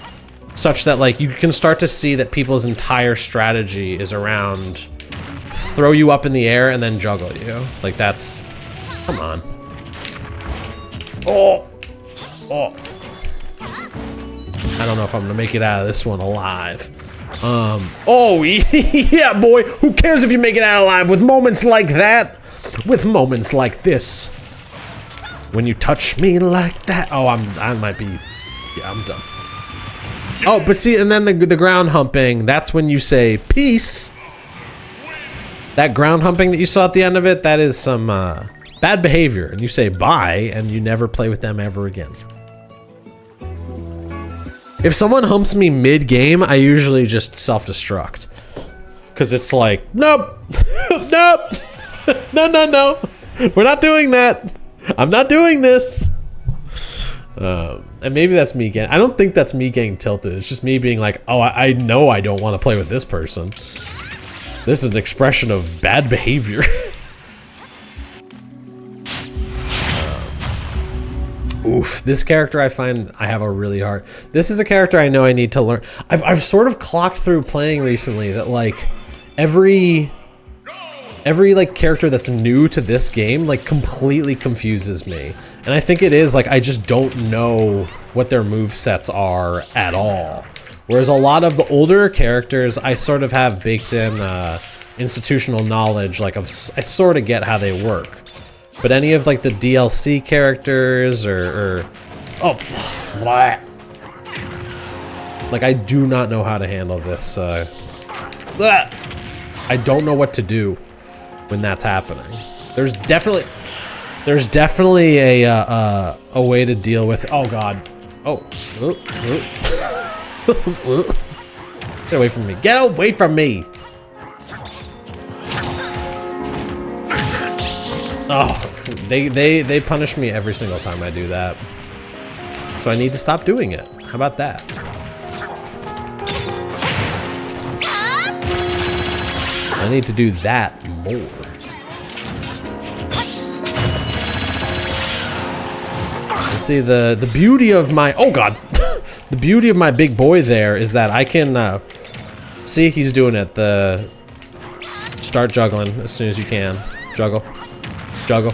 Speaker 1: such that like you can start to see that people's entire strategy is around throw you up in the air and then juggle you. Like that's, come on. Oh, oh. I don't know if I'm gonna make it out of this one alive. Oh, yeah, boy. Who cares if you make it out alive with moments like that? With moments like this. When you touch me like that. Oh, I might be, yeah, I'm done. Oh, but see, and then the ground humping, that's when you say peace. That ground humping that you saw at the end of it, that is some, bad behavior, and you say bye, and you never play with them ever again. If someone humps me mid-game, I usually just self-destruct. Because it's like, nope, nope, no, we're not doing that. I'm not doing this. And maybe that's me getting, I don't think that's me getting tilted. It's just me being like, oh, I know I don't want to play with this person. This is an expression of bad behavior. Oof, this character I find I have a really hard. This is a character I know I need to learn. I've sort of clocked through playing recently that like every like character that's new to this game like completely confuses me. And I think it is like I just don't know what their movesets are at all. Whereas a lot of the older characters I sort of have baked in institutional knowledge, like I sort of get how they work. But any of like the DLC characters or oh, like I do not know how to handle this. I don't know what to do when that's happening. There's definitely a way to deal with. Oh God. Oh. Get away from me. Get away from me.
Speaker 2: Oh, they punish me every single time I do that. So I need to stop doing it. How about that? I need to do that more. And see, the beauty of my, oh god, the beauty of my big boy there is that I can, see, he's doing it. Start juggling as soon as you can. Juggle. Juggle.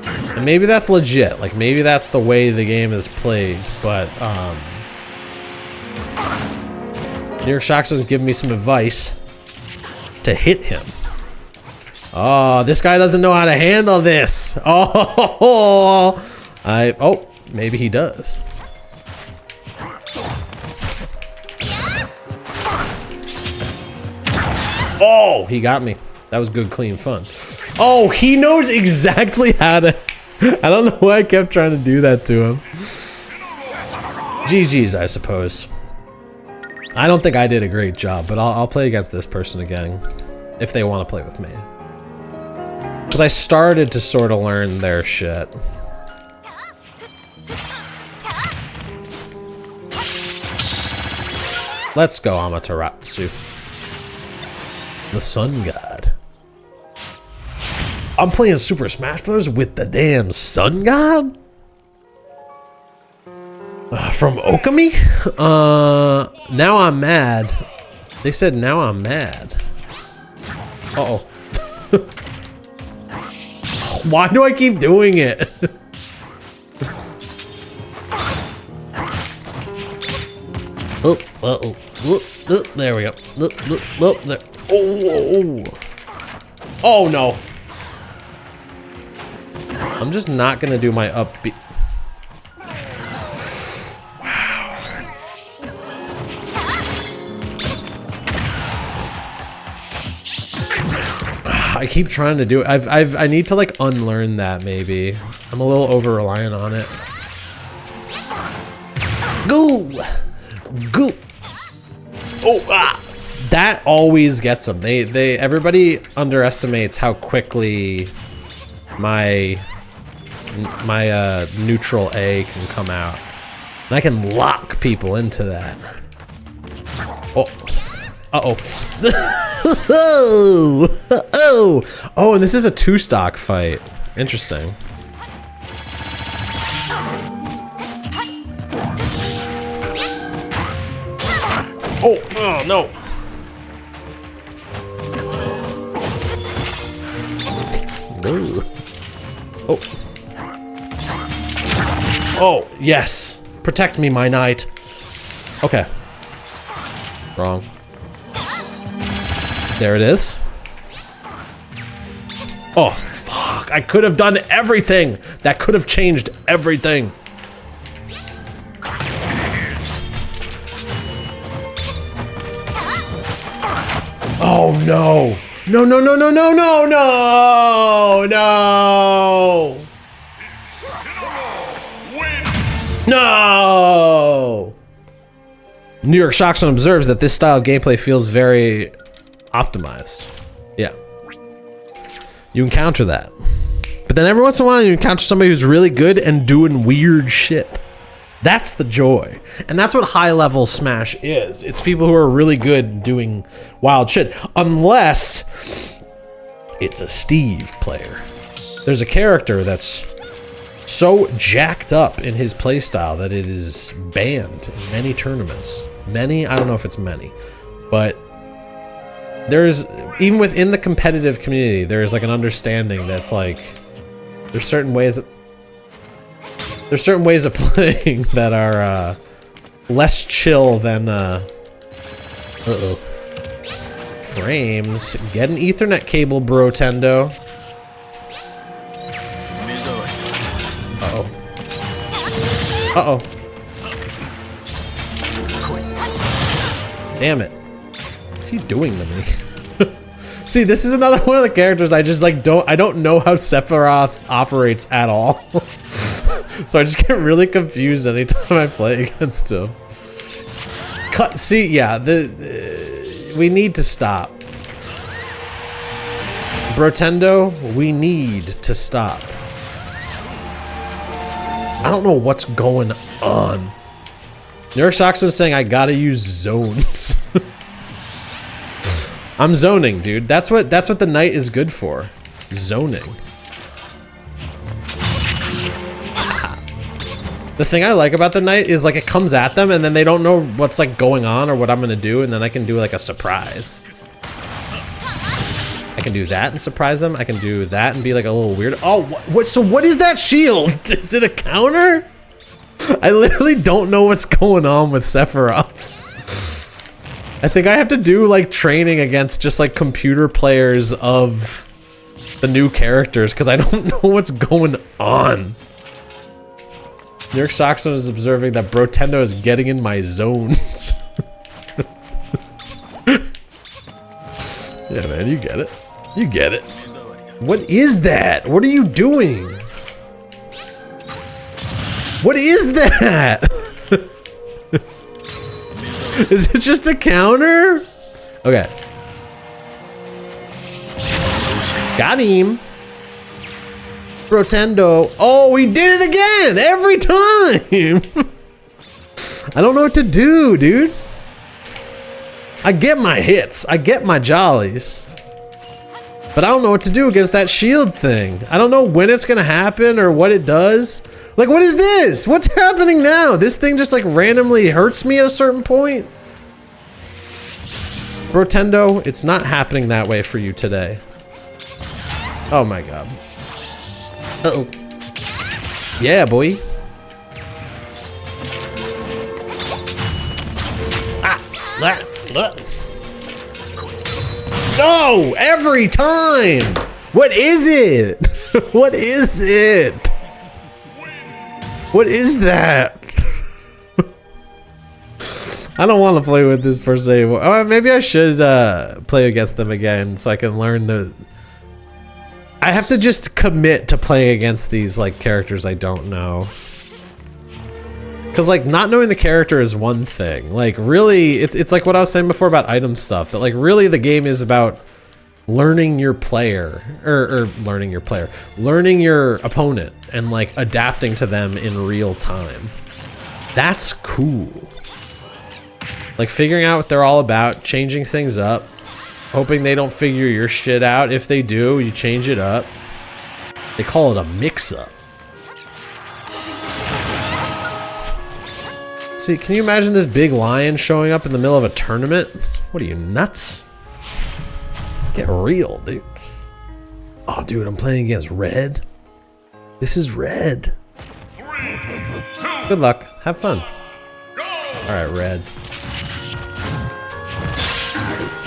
Speaker 2: And maybe that's legit. Like, maybe that's the way the game is played, but, New York Shocks was giving me some advice to hit him. Oh, this guy doesn't know how to handle this. Oh, oh, maybe he does. Oh, he got me. That was good, clean fun. Oh, he knows exactly how to. I don't know why I kept trying to do that to him. GG's, I suppose. I don't think I did a great job, but I'll play against this person again if they want to play with me. Because I started to sort of learn their shit. Let's go, Amaterasu. The Sun God. I'm playing Super Smash Bros. With the damn Sun God? From Okami? Now I'm mad. They said now I'm mad. Uh-oh. Why do I keep doing it? Oh, uh-oh. There we go. There. Oh, oh no. I'm just not gonna do my upbeat. Wow. I keep trying to do it. I need to like unlearn that maybe. I'm a little over reliant on it. Go! Go! Oh, ah! That always gets them. Everybody underestimates how quickly my neutral A can come out. And I can lock people into that. Oh. Uh-oh. Oh, and this is a two-stock fight. Interesting. Oh, no. Oh. Oh, yes. Protect me, my knight. Okay. Wrong. There it is. Oh, fuck. I could have done everything. That could have changed everything. Oh, no. No, no, no, no, no, no, no, no. No. New York Shockson observes that this style of gameplay feels very optimized. Yeah. You encounter that. But then every once in a while you encounter somebody who's really good and doing weird shit. That's the joy. And that's what high level Smash is. It's people who are really good doing wild shit. Unless it's a Steve player. There's a character that's so jacked up in his playstyle that it is banned in many tournaments. Many, I don't know if it's many, but there's, even within the competitive community, there's like an understanding that's like, there's certain ways of playing that are less chill than uh-oh. Frames. Get an Ethernet cable, bro, Tendo. Uh-oh. Uh-oh. Damn it. What's he doing to me? See, this is another one of the characters I just like I don't know how Sephiroth operates at all. So I just get really confused anytime I play against him. We need to stop.
Speaker 1: Brotendo, we need to stop. I don't know what's going on. New York Soxon is saying I gotta use zones. I'm zoning, dude. That's what the knight is good for. Zoning. The thing I like about the knight is like it comes at them and then they don't know what's like going on or what I'm gonna do, and then I can do like a surprise. I can do that and surprise them. I can do that and be like a little weird. Oh, what? So what is that shield? Is it a counter? I literally don't know what's going on with Sephiroth. I think I have to do like training against just like computer players of the new characters because I don't know what's going on. New York Soxon is observing that Brotendo is getting in my zones. Yeah, man, you get it. You get it. What is that? What are you doing? What is that? Is it just a counter? Okay. Got him. Brotendo. Oh, he did it again! Every time! I don't know what to do, dude. I get my hits. I get my jollies. But I don't know what to do against that shield thing. I don't know when it's gonna happen or what it does. Like, what is this? What's happening now? This thing just like randomly hurts me at a certain point. Brotendo, it's not happening that way for you today. Oh my god. Uh-oh. Yeah, boy. No! Every time! What is it? What is it? What is that? I don't want to play with this per se. Oh, maybe I should play against them again so I can learn the... I have to just commit to playing against these like characters I don't know. Cause like not knowing the character is one thing. Like really, it's like what I was saying before about item stuff. That like really the game is about learning your player, or learning your opponent and like adapting to them in real time. That's cool. Like figuring out what they're all about, changing things up, hoping they don't figure your shit out. If they do, you change it up. They call it a mix-up. See, can you imagine this big lion showing up in the middle of a tournament? What are you, nuts? Get real, dude. Oh, dude, I'm playing against Red. This is Red.
Speaker 3: 3, 2,
Speaker 1: Good luck. Have fun. Alright, Red.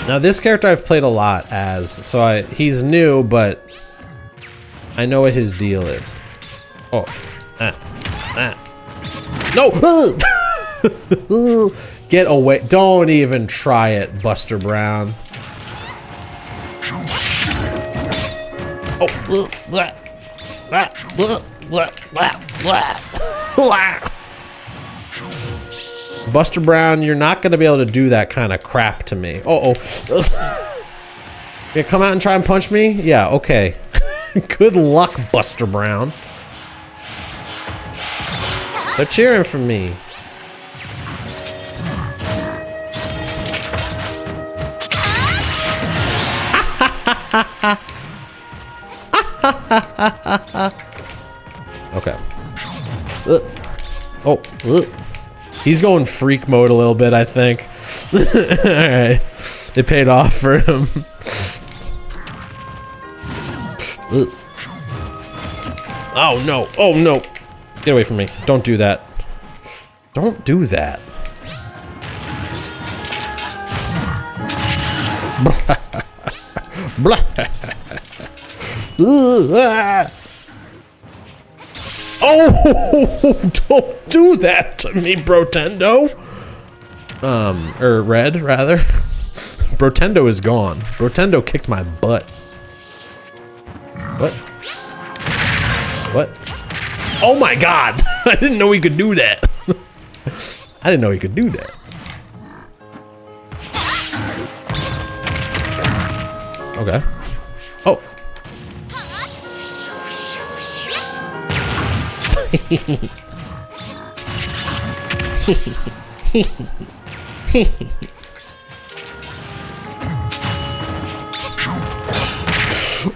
Speaker 1: Now, this character I've played a lot as, so he's new, but I know what his deal is. Oh. No! Get away. Don't even try it, Buster Brown. Oh. Buster Brown, you're not going to be able to do that kind of crap to me. Uh-oh. You come out and try and punch me? Yeah, okay. Good luck, Buster Brown. They're cheering for me. Okay. Oh. He's going freak mode a little bit, I think. Alright. It paid off for him. Oh no. Oh no. Get away from me. Don't do that. Don't do that. Oh, don't do that to me, Brotendo. Or Red, rather. Brotendo is gone. Brotendo kicked my butt. What? What? Oh my god! I didn't know he could do that. I didn't know he could do that. Okay. Oh,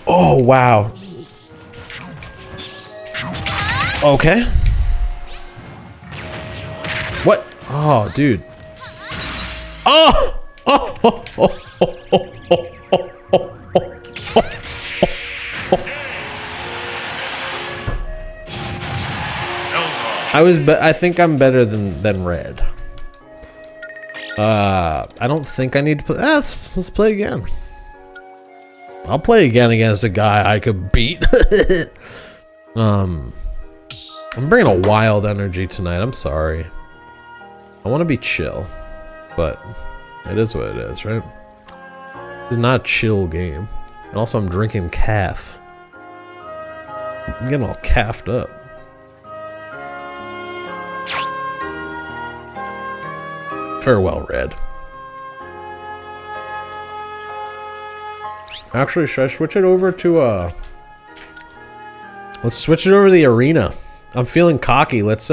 Speaker 2: Oh, wow. Okay. What? Oh, dude. Oh! Oh! Oh! Oh! Oh! Oh! Oh! Oh! I think I'm better than red. I don't think I need to play. Let's play again. I'll play again against a guy I could beat. I'm bringing a wild energy tonight. I'm sorry. I want to be chill, but it is what it is, right? It's not a chill game. And also, I'm drinking calf. I'm getting all caffed up. Farewell, Red. Actually, should I switch it over to let's switch it over to the arena. I'm feeling cocky. Let's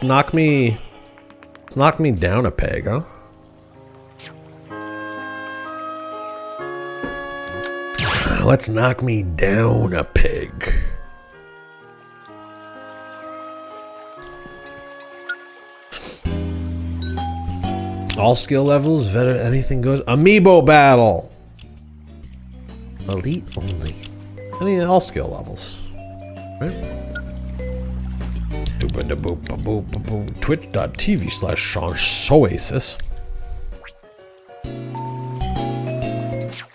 Speaker 2: knock me down a peg, huh? Let's knock me down a peg. All skill levels, veteran, anything goes. Amiibo battle. Elite only. All skill levels. Right? Twitch.tv/Oasis.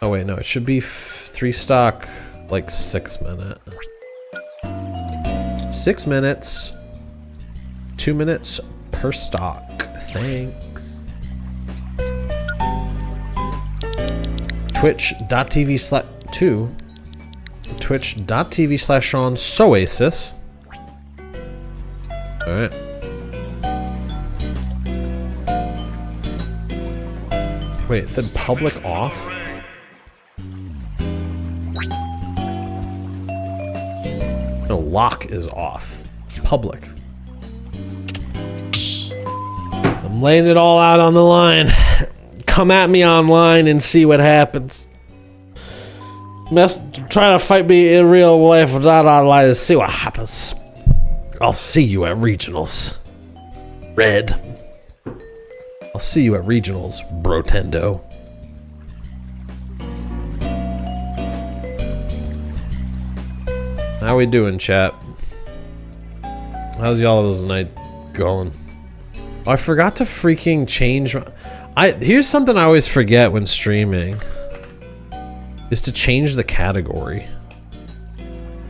Speaker 2: Oh wait, no, it should be 3 stock, like 6 minute. 6 minutes, 2 minutes per stock. Thanks. Twitch.tv/Oasis. Alright. Wait, it said public off? No, lock is off. Public. I'm laying it all out on the line. Come at me online and see what happens. Try to fight me in real life, not online, and see what happens. I'll see you at regionals. Red. I'll see you at regionals, Brotendo. How we doing, chat? How's y'all's night going? Oh, I forgot to freaking change my... Here's something I always forget when streaming. Is to change the category.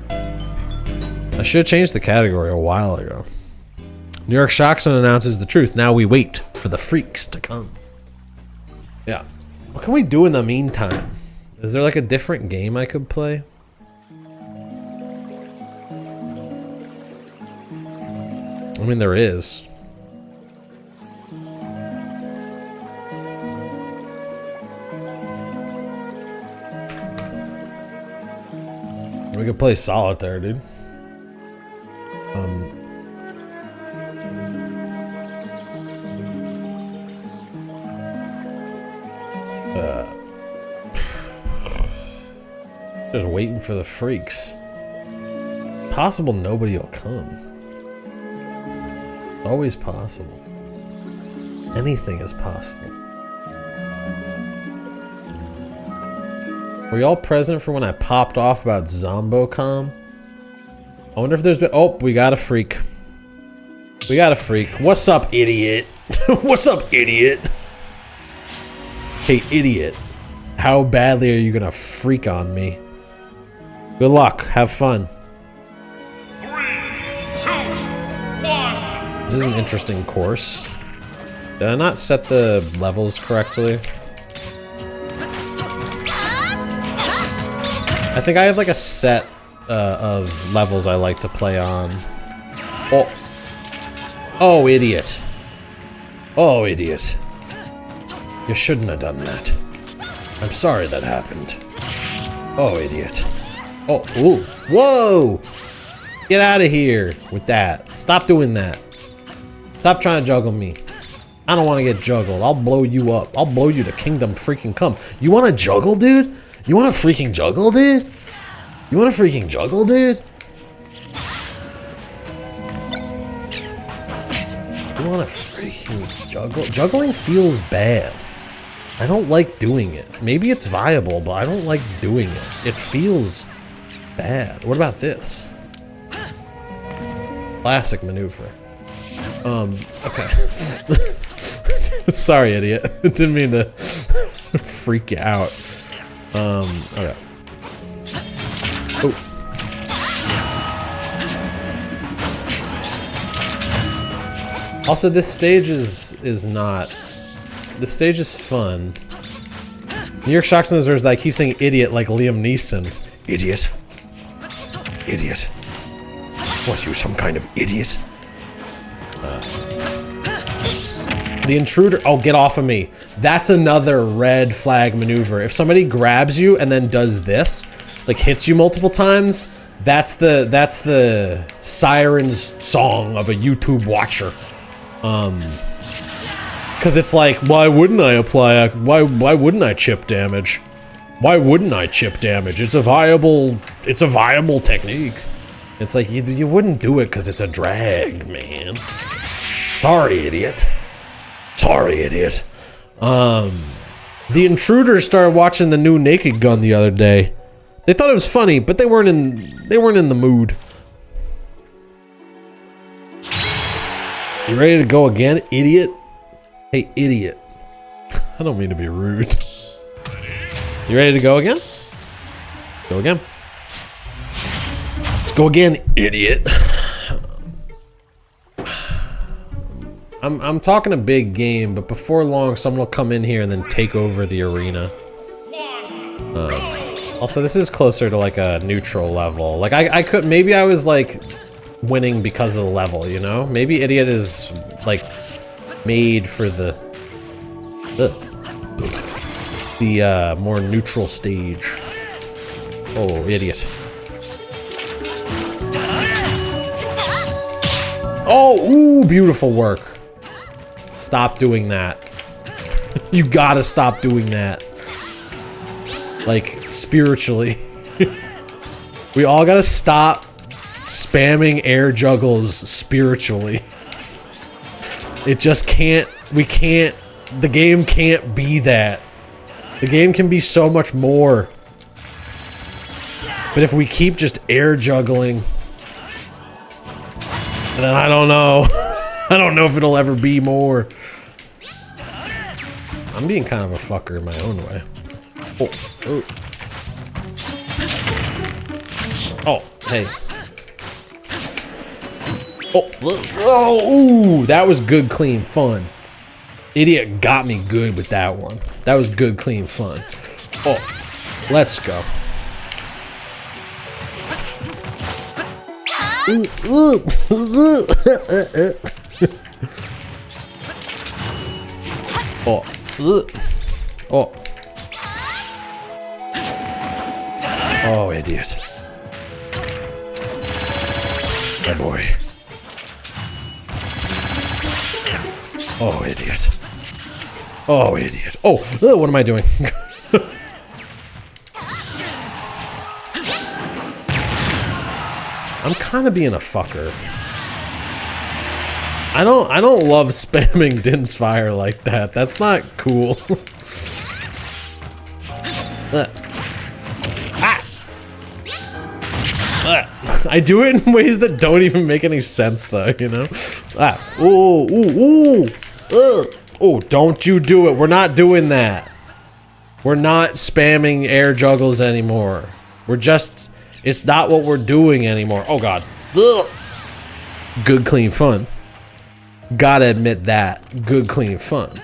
Speaker 2: I should have changed the category a while ago. New York Shockson announces the truth. Now we wait for the freaks to come. Yeah. What can we do in the meantime? Is there like a different game I could play? I mean, there is. We could play solitaire, dude. Just waiting for the freaks. Possible nobody will come. Always possible. Anything is possible. Were y'all present for when I popped off about ZomboCom? I wonder if there's been... Oh, we got a freak. We got a freak. What's up, idiot? What's up, idiot? Hey, idiot. How badly are you gonna freak on me? Good luck. Have fun.
Speaker 3: 3, 2, 1.
Speaker 2: This is an interesting course. Did I not set the levels correctly? I think I have like a set of levels I like to play on. Oh. Oh, idiot. Oh, idiot. You shouldn't have done that. I'm sorry that happened. Oh, idiot. Oh, ooh. Whoa! Get out of here with that. Stop doing that. Stop trying to juggle me. I don't want to get juggled. I'll blow you up. I'll blow you to kingdom freaking come. You want to juggle, dude? You want to freaking juggle, dude? You want to freaking juggle, dude? You want to freaking juggle? Juggling feels bad. I don't like doing it. Maybe it's viable, but I don't like doing it. It feels bad. What about this? Classic maneuver. Okay. Sorry, idiot. Didn't mean to freak you out. Okay. Oh. Also, this stage is not. This stage is fun. New York Shock Snoozers, I keep saying idiot like Liam Neeson. Idiot. Idiot. What, you some kind of idiot? The intruder. Oh, get off of me. That's another red flag maneuver. If somebody grabs you and then does this, like hits you multiple times, that's the siren's song of a YouTube watcher. Because it's like, why wouldn't I apply? Why wouldn't I chip damage? Why wouldn't I chip damage? It's a viable technique. It's like you wouldn't do it because it's a drag, man. Sorry, idiot. Sorry, idiot. The intruders started watching the new Naked Gun the other day. They thought it was funny, but they weren't in the mood. You ready to go again, idiot? Hey, idiot. I don't mean to be rude. You ready to go again? Go again. Let's go again, idiot. I'm talking a big game, but before long, someone will come in here and then take over the arena. Also, this is closer to like a neutral level. Like I could, maybe I was like winning because of the level, you know? Maybe idiot is like made for the more neutral stage. Oh, idiot. Oh, ooh, beautiful work. Stop doing that. You gotta stop doing that. Like, spiritually. We all gotta stop spamming air juggles spiritually. It just can't, we can't, the game can't be that. The game can be so much more. But if we keep just air juggling, then I don't know. I don't know if it'll ever be more. I'm being kind of a fucker in my own way. Oh, hey. Oh, ooh, that was good, clean fun. Idiot got me good with that one. That was good, clean fun. Oh, let's go. Oh, oh, oh, idiot. Oh boy. Oh, idiot. Oh, idiot. Oh, what am I doing? I'm kind of being a fucker. I don't love spamming Din's fire like that. That's not cool. I do it in ways that don't even make any sense, though, you know? Ooh, ooh, ooh. Oh, don't you do it. We're not doing that. We're not spamming air juggles anymore. We're just, it's not what we're doing anymore. Oh, God. Ugh. Good, clean fun. Gotta admit that. Good, clean fun.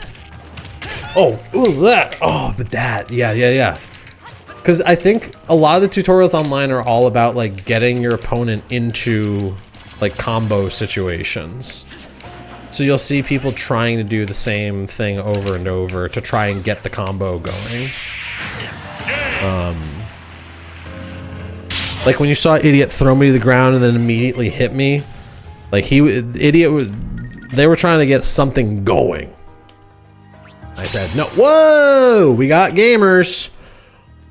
Speaker 2: Oh, ooh, that. Oh, but that. Yeah. Because I think a lot of the tutorials online are all about like getting your opponent into like combo situations. So you'll see people trying to do the same thing over and over to try and get the combo going. Like when you saw Idiot throw me to the ground and then immediately hit me. Like they were trying to get something going. I said, no, whoa, we got gamers.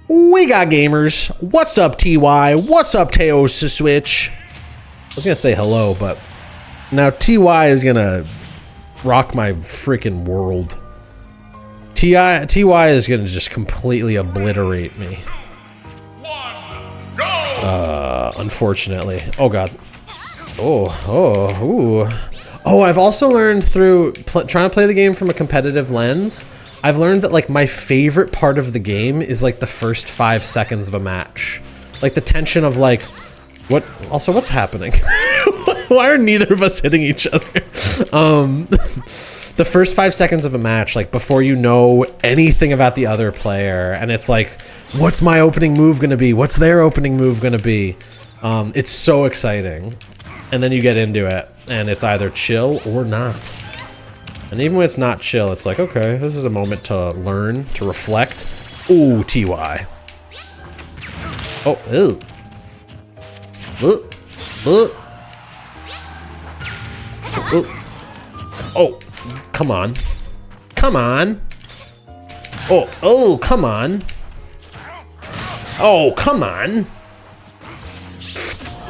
Speaker 2: We got gamers. What's up, TY? What's up, Teos Switch? I was gonna say hello, but now TY is gonna rock my freaking world. TY is gonna just completely obliterate me. Unfortunately. Oh god. Oh, I've also learned through trying to play the game from a competitive lens. I've learned that like my favorite part of the game is like the first 5 seconds of a match. Like the tension of like, what's happening? Why are neither of us hitting each other? The first 5 seconds of a match, like before you know anything about the other player, and it's like, what's my opening move gonna be? What's their opening move gonna be? It's so exciting. And then you get into it, and it's either chill or not. And even when it's not chill, it's like, okay, this is a moment to learn, to reflect. Ooh, TY. Oh, ew. Oh, come on. Come on. Oh, come on. Oh, come on.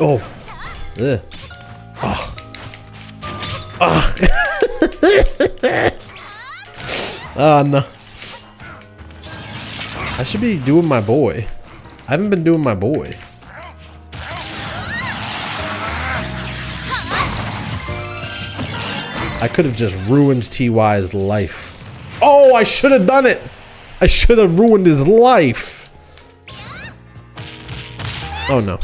Speaker 2: Oh. Ugh. Oh. Oh. Oh, no. I should be doing my boy. I haven't been doing my boy. I could have just ruined TY's life. Oh, I should have done it. I should have ruined his life. Oh, no.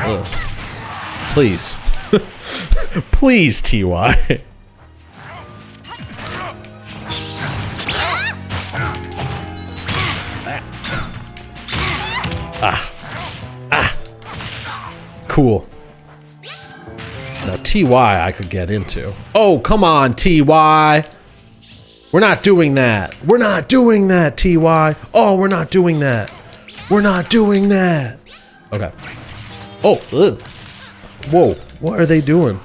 Speaker 2: Ugh. Please. Please, TY. Cool. Now TY I could get into. Oh, come on, TY. We're not doing that. We're not doing that, TY. Oh, we're not doing that. We're not doing that. Okay. Oh, ugh. Whoa, what are they doing?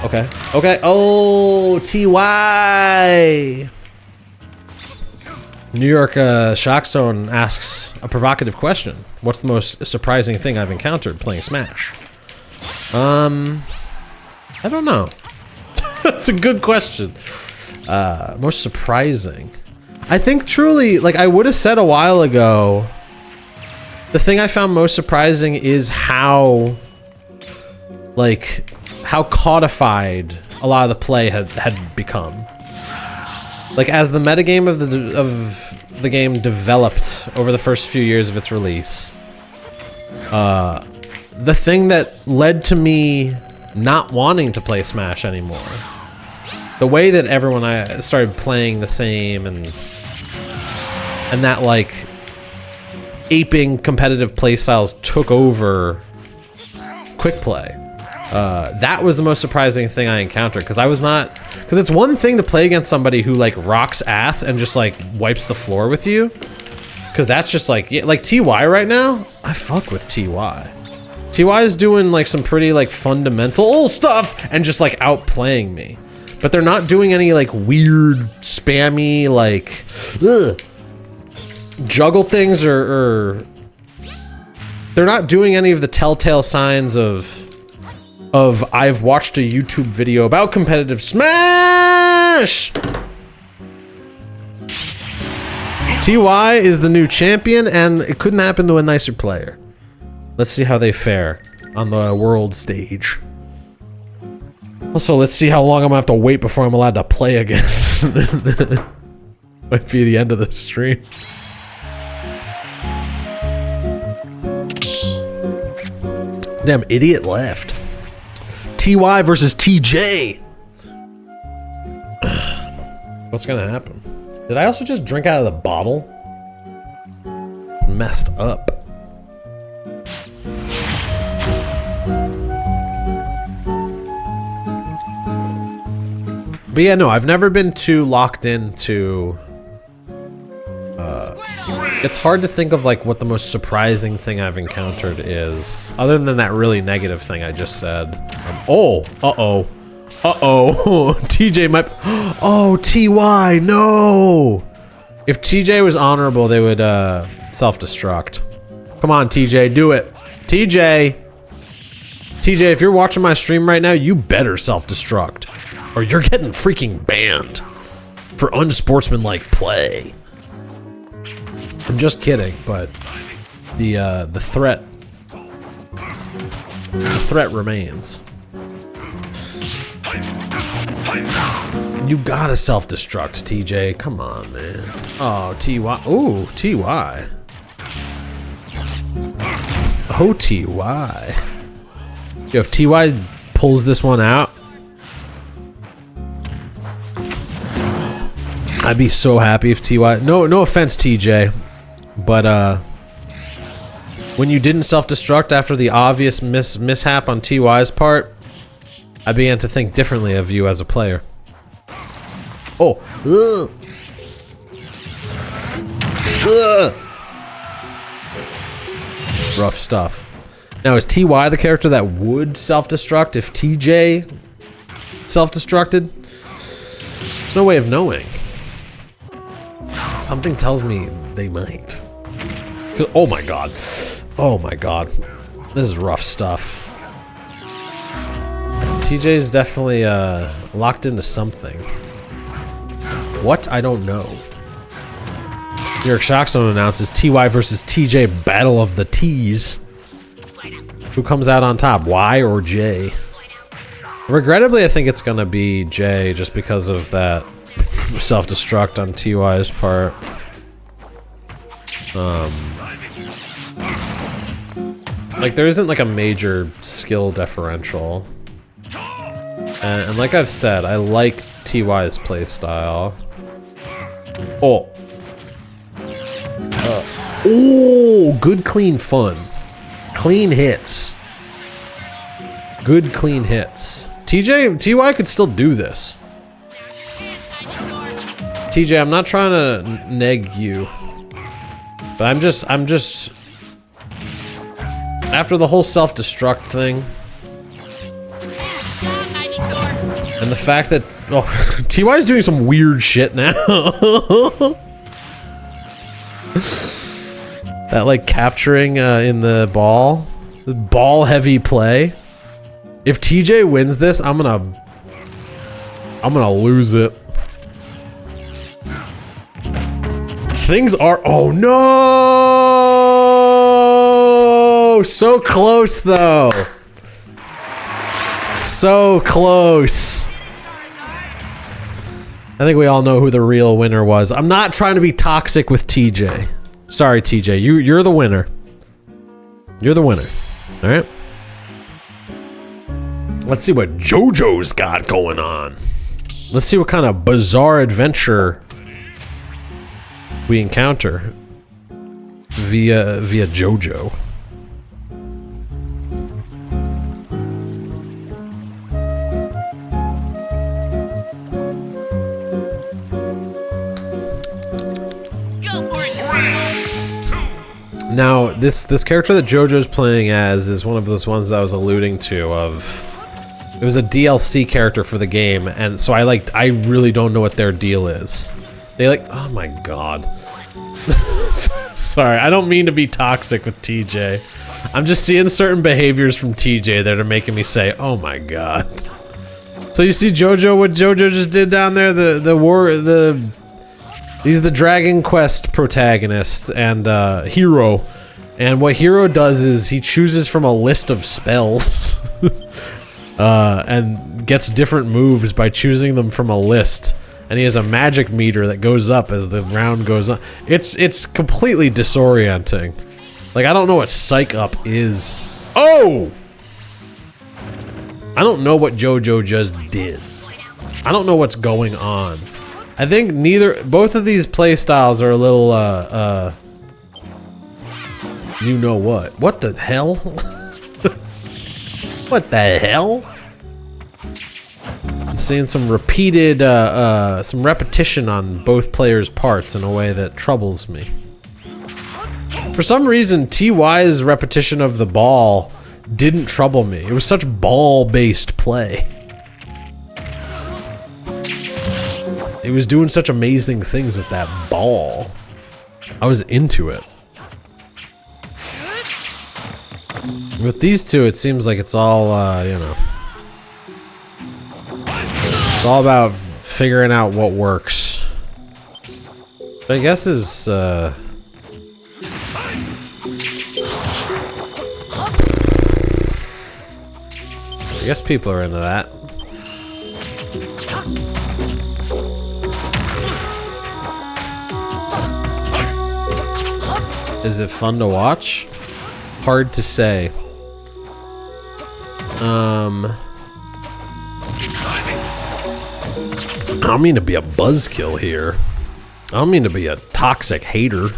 Speaker 2: Okay, okay. Oh, TY. New York Shock Zone asks a provocative question. What's the most surprising thing I've encountered playing Smash? I don't know. That's a good question. Most surprising. I think truly, like I would have said a while ago, the thing I found most surprising is how, like, how codified a lot of the play had become. Like as the metagame of the game developed over the first few years of its release, the thing that led to me not wanting to play Smash anymore, the way that everyone I started playing the same and that like aping competitive playstyles took over quick play. That was the most surprising thing I encountered because I was not, because it's one thing to play against somebody who like rocks ass and just like wipes the floor with you, because that's just like, yeah, like TY right now, I fuck with TY. TY is doing like some pretty like fundamental stuff and just like outplaying me, but they're not doing any like weird spammy like juggle things or they're not doing any of the telltale signs of I've watched a YouTube video about competitive Smash! TY is the new champion and it couldn't happen to a nicer player. Let's see how they fare on the world stage. Also, let's see how long I'm gonna have to wait before I'm allowed to play again. Might be the end of the stream. Damn idiot left. TY versus TJ. What's gonna happen? Did I also just drink out of the bottle? It's messed up. But yeah, no, I've never been too locked into... it's hard to think of like what the most surprising thing I've encountered is, other than that really negative thing I just said. Oh, uh-oh. Uh-oh. TJ might... Oh, TY, no! If TJ was honorable, they would self-destruct. Come on, TJ, do it. TJ! TJ, if you're watching my stream right now, you better self-destruct. Or you're getting freaking banned for unsportsmanlike play. I'm just kidding, but the threat remains. You gotta self-destruct, TJ. Come on, man. Oh, TY. Ooh, TY. Oh, TY. Yo, if TY pulls this one out, I'd be so happy if TY... No offense, TJ. But, when you didn't self-destruct after the obvious mishap on TY's part, I began to think differently of you as a player. Oh. Ugh. Ugh. Rough stuff. Now, is TY the character that would self-destruct if TJ self-destructed? There's no way of knowing. Something tells me they might. Oh my god. Oh my god. This is rough stuff. TJ's definitely locked into something. What? I don't know. New York Shockzone announces TY versus TJ Battle of the T's. Who comes out on top, Y or J? Regrettably, I think it's gonna be J just because of that self-destruct on TY's part. Like there isn't like a major skill differential. And like I've said, I like TY's playstyle. Oh. Oh, good clean fun. Clean hits. Good clean hits. TY could still do this. TJ, I'm not trying to neg you. But I'm just after the whole self-destruct thing. And the fact that TY is doing some weird shit now. That like capturing in the ball heavy play. If TJ wins this, I'm gonna lose it. Things are, oh no! So close though. So close. I think we all know who the real winner was. I'm not trying to be toxic with TJ. Sorry, TJ. You're the winner. You're the winner. All right. Let's see what JoJo's got going on. Let's see what kind of bizarre adventure we encounter via JoJo. Now, this character that JoJo's playing as is one of those ones that I was alluding to of... It was a DLC character for the game, and so I really don't know what their deal is. They like... Oh my god. Sorry, I don't mean to be toxic with TJ. I'm just seeing certain behaviors from TJ that are making me say, oh my god. So you see JoJo, what JoJo just did down there? He's the Dragon Quest protagonist and hero. And what Hero does is he chooses from a list of spells and gets different moves by choosing them from a list. And he has a magic meter that goes up as the round goes on. It's completely disorienting. Like, I don't know what Psych Up is. Oh! I don't know what JoJo just did. I don't know what's going on. I think both of these playstyles are a little, You know what? What the hell? What the hell? I'm seeing some repeated, some repetition on both players' parts in a way that troubles me. For some reason, TY's repetition of the ball didn't trouble me. It was such ball-based play. It was doing such amazing things with that ball. I was into it. With these two, it seems like it's all, you know. It's all about figuring out what works. But I guess is, I guess people are into that. Is it fun to watch? Hard to say. I don't mean to be a buzzkill here. I don't mean to be a toxic hater.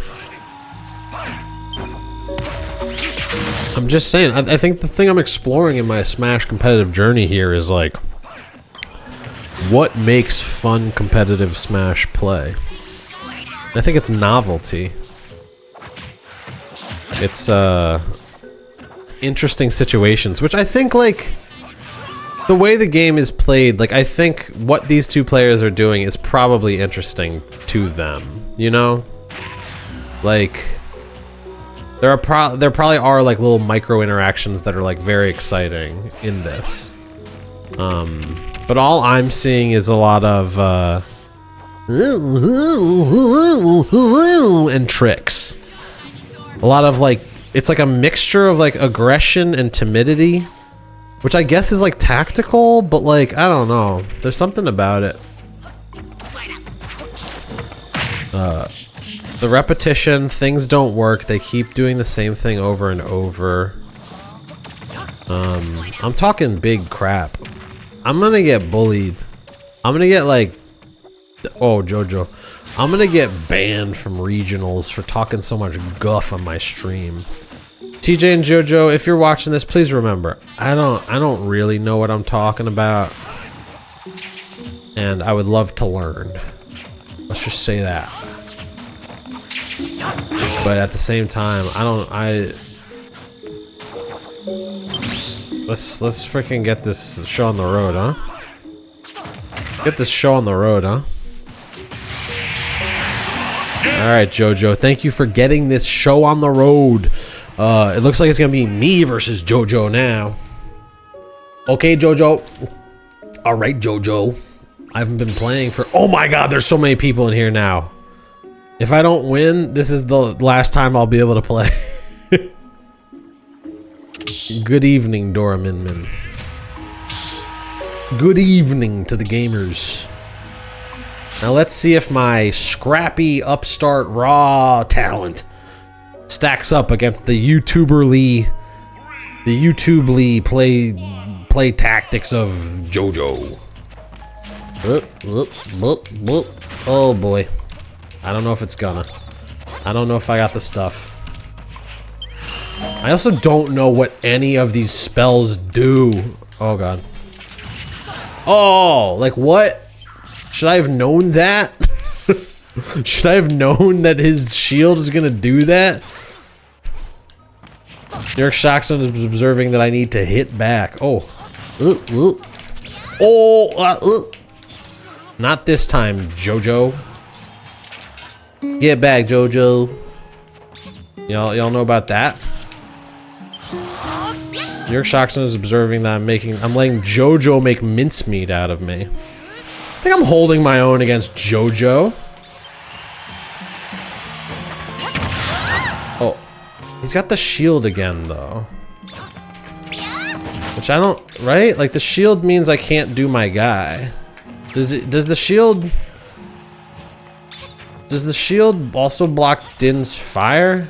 Speaker 2: I'm just saying, I think the thing I'm exploring in my Smash competitive journey here is like, what makes fun competitive Smash play? I think it's novelty. It's interesting situations, which I think, like, the way the game is played, like, I think what these two players are doing is probably interesting to them, you know? Like, there probably are, like, little micro interactions that are, like, very exciting in this. But all I'm seeing is a lot of, and tricks. A lot of, like, it's like a mixture of, like, aggression and timidity, which I guess is, like, tactical, but, like, I don't know. There's something about it. The repetition, things don't work. They keep doing the same thing over and over. I'm talking big crap. I'm gonna get bullied. I'm gonna get, like, oh, Jojo. I'm gonna get banned from regionals for talking so much guff on my stream. TJ and Jojo, if you're watching this, please remember, I don't really know what I'm talking about, and I would love to learn. Let's just say that. But at the same time, let's freaking get this show on the road, huh? Get this show on the road, huh? Alright, Jojo, thank you for getting this show on the road. It looks like it's gonna be me versus Jojo now. Okay, Jojo. Alright, Jojo. I haven't been playing for— oh my god, there's so many people in here now. If I don't win, this is the last time I'll be able to play. Good evening, Dora Min Min. Good evening to the gamers. Now let's see if my scrappy upstart raw talent stacks up against the YouTubely play tactics of Jojo. Oh boy. I don't know if it's gonna. I don't know if I got the stuff. I also don't know what any of these spells do. Oh god. Oh, like what? Should I have known that? Should I have known that his shield is gonna do that? New York Shockson is observing that I need to hit back. Oh. Not this time, Jojo. Get back, Jojo. Y'all know about that? New York Shockson is observing that I'm letting Jojo make mincemeat out of me. I think I'm holding my own against Jojo. Oh, he's got the shield again, though. Which I don't, right? Like, the shield means I can't do my guy. Does the shield also block Din's fire?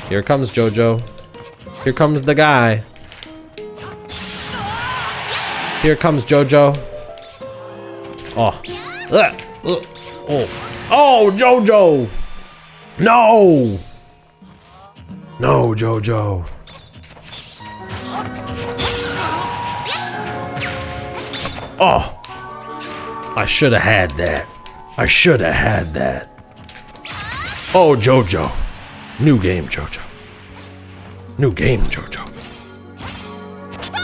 Speaker 2: Here comes Jojo. Here comes the guy. Here comes Jojo. Oh. Oh. Oh, Jojo! No! No, JoJo. Oh! I should have had that. I should have had that. Oh, JoJo. New game, JoJo. New game, JoJo.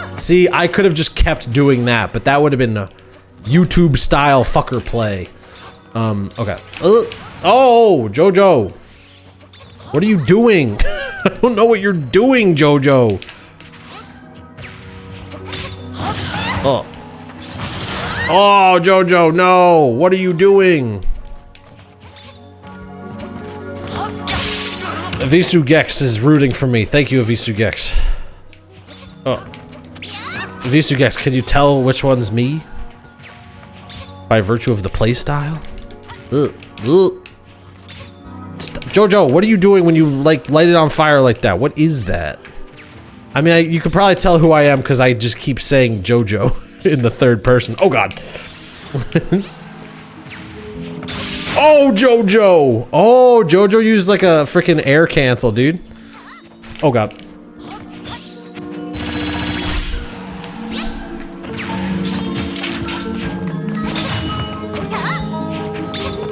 Speaker 2: See, I could have just kept doing that, but that would have been a YouTube-style fucker play. Okay. Oh, JoJo. What are you doing? I don't know what you're doing, JoJo. Oh. Oh, JoJo, no. What are you doing? Avisu Gex is rooting for me. Thank you, Avisu Gex. Oh. Avisu Gex, can you tell which one's me? By virtue of the playstyle? JoJo, what are you doing when you like light it on fire like that? What is that? I mean, you could probably tell who I am because I just keep saying JoJo in the third person. Oh god. Oh, JoJo! Oh, JoJo used like a freaking air cancel, dude. Oh god.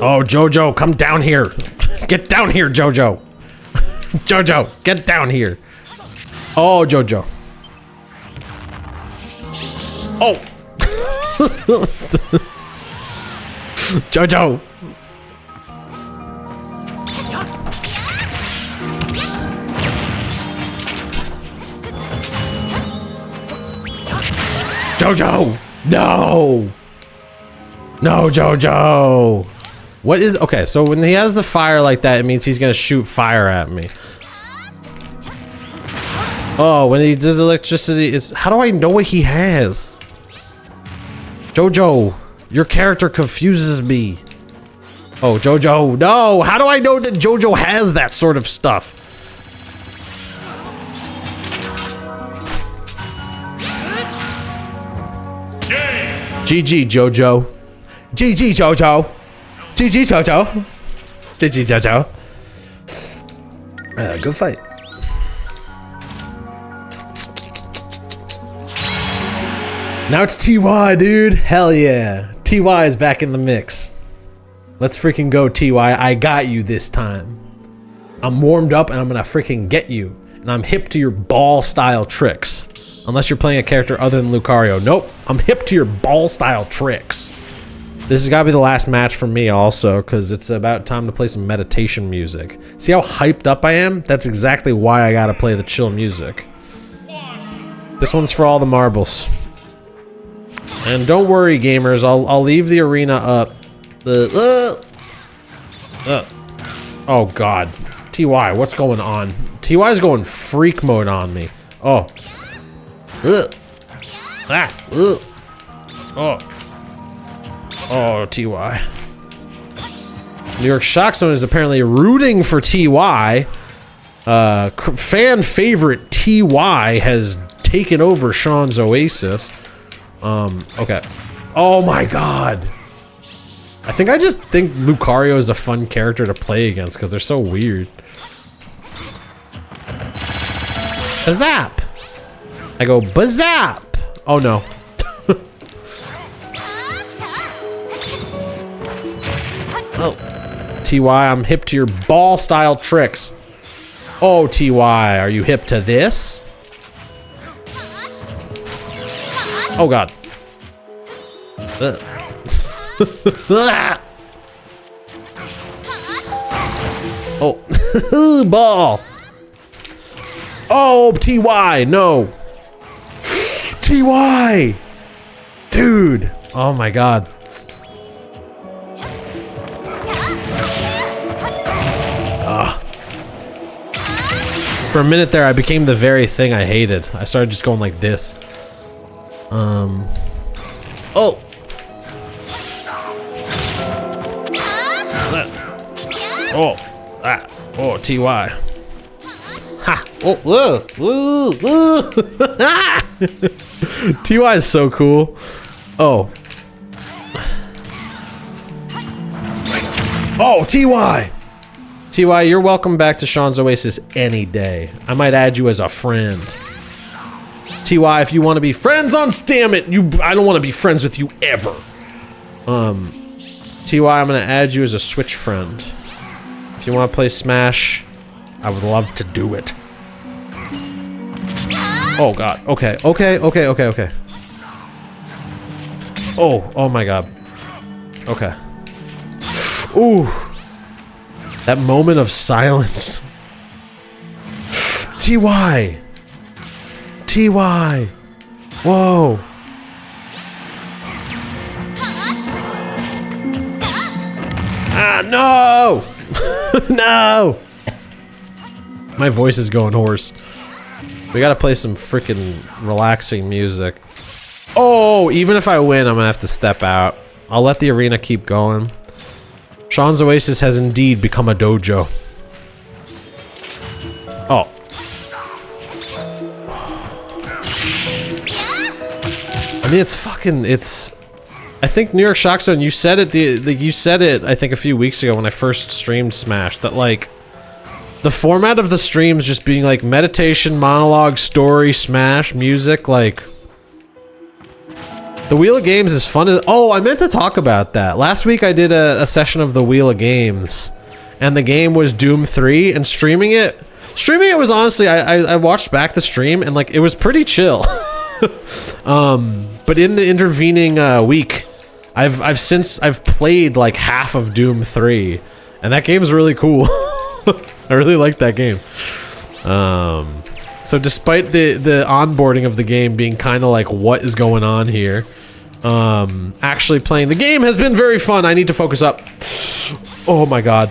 Speaker 2: Oh, JoJo, come down here. Get down here, JoJo. JoJo, get down here. Oh, JoJo. Oh. JoJo. JoJo. No. No, JoJo. What is, okay, so when he has the fire like that, it means he's gonna shoot fire at me. Oh, when he does electricity, it's, how do I know what he has? JoJo, your character confuses me. Oh, JoJo, no, how do I know that JoJo has that sort of stuff? GG, JoJo. GG, JoJo. GG, JoJo. GG, JoJo. Good fight. Now it's TY, dude. Hell yeah. TY is back in the mix. Let's freaking go, TY. I got you this time. I'm warmed up and I'm gonna freaking get you. And I'm hip to your ball-style tricks. Unless you're playing a character other than Lucario. Nope. I'm hip to your ball-style tricks. This has got to be the last match for me also, because it's about time to play some meditation music. See how hyped up I am? That's exactly why I gotta play the chill music. This one's for all the marbles. And don't worry, gamers, I'll leave the arena up. Oh god. TY, what's going on? TY's going freak mode on me. Oh. Oh. Oh, TY. New York Shock Zone is apparently rooting for TY. Fan favorite TY has taken over Sean's Oasis. Okay. Oh my god. I just think Lucario is a fun character to play against because they're so weird. Bazap! I go, bazap! Oh no. Oh. TY, I'm hip to your ball-style tricks. Oh, TY, are you hip to this? Oh god. Oh. Ball. Oh, TY, no. TY. Dude. Oh my god. For a minute there, I became the very thing I hated. I started just going like this. Oh. Oh. Ah. Oh, TY. Ha. Oh. TY is so cool. Oh. Oh, TY. TY, you're welcome back to Sean's Oasis any day. I might add you as a friend. TY, if you want to be friends on Damn It, I don't want to be friends with you ever. TY, I'm gonna add you as a Switch friend. If you want to play Smash, I would love to do it. Oh god. Okay. Oh my god. Okay. Ooh. That moment of silence. TY. TY. Whoa. Ah, no! No! My voice is going hoarse. We gotta play some freaking relaxing music. Oh, even if I win, I'm gonna have to step out. I'll let the arena keep going. Sean's Oasis has indeed become a dojo. Oh. I mean, it's I think New York Shock Zone, you said it, you said it, I think a few weeks ago when I first streamed Smash, that like, the format of the streams just being like meditation, monologue, story, Smash, music, like, the Wheel of Games is fun. Oh, I meant to talk about that. Last week I did a session of the Wheel of Games, and the game was Doom 3, and streaming it was honestly, I watched back the stream, and like, it was pretty chill. But in the intervening week, I've played like half of Doom 3, and that game's really cool. I really like that game. So despite the onboarding of the game being kind of like, what is going on here? Actually playing the game has been very fun. I need to focus up. Oh my god.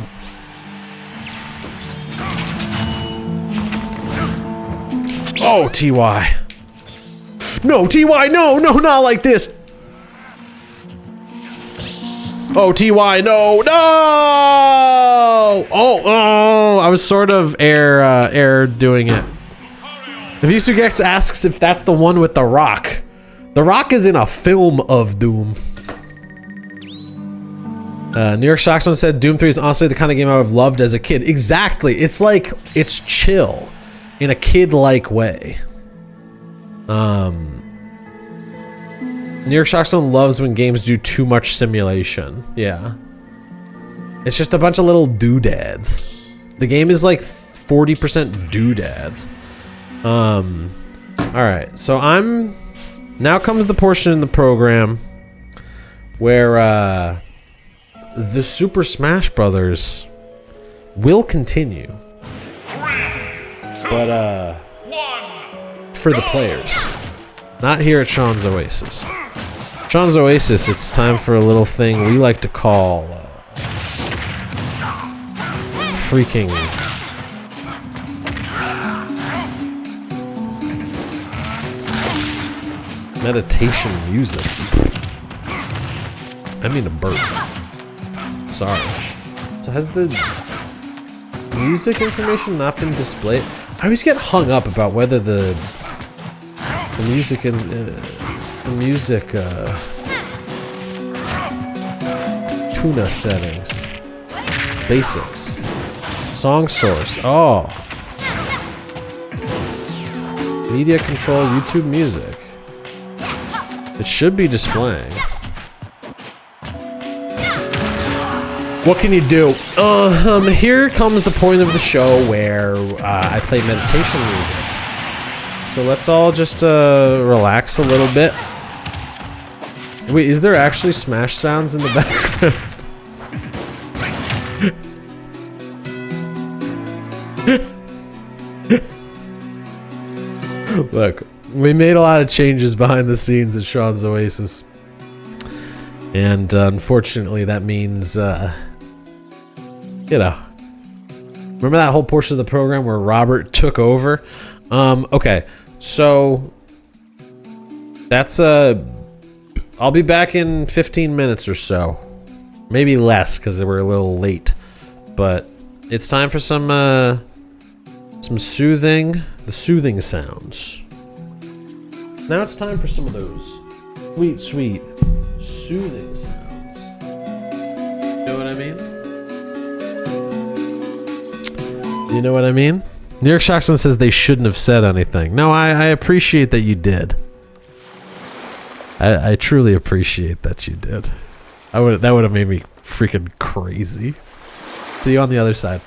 Speaker 2: Oh, TY. No, TY, no, not like this. Oh, TY, no! Oh, I was sort of air doing it. Visugex asks if that's the one with The Rock. The Rock is in a film of Doom. New York Shock Zone said Doom 3 is honestly the kind of game I would have loved as a kid. Exactly. It's like, it's chill in a kid-like way. New York Shock Zone loves when games do too much simulation. Yeah. It's just a bunch of little doodads. The game is like 40% doodads. Alright, so now comes the portion in the program where, the Super Smash Brothers will continue.
Speaker 3: 3, 2,
Speaker 2: But,
Speaker 3: 1,
Speaker 2: for the players. Not here at Sean's Oasis. Sean's Oasis, it's time for a little thing we like to call freaking meditation music. I mean a burp. Sorry. So has the music information not been displayed? I always get hung up about whether the music and tuna settings, basics, song source. Oh, media control, YouTube music. It should be displaying. What can you do? Here comes the point of the show where I play meditation music. So let's all just relax a little bit. Wait, is there actually Smash sounds in the background? Look, we made a lot of changes behind the scenes at Sean's Oasis. And unfortunately that means, you know. Remember that whole portion of the program where Robert took over? Okay, so that's I'll be back in 15 minutes or so. Maybe less because we're a little late. But it's time for some soothing sounds. Now it's time for some of those sweet soothing sounds. You know what I mean? You know what I mean? New York Shockson says they shouldn't have said anything. No, I appreciate that you did. I truly appreciate that you did. That would have made me freaking crazy. See you on the other side.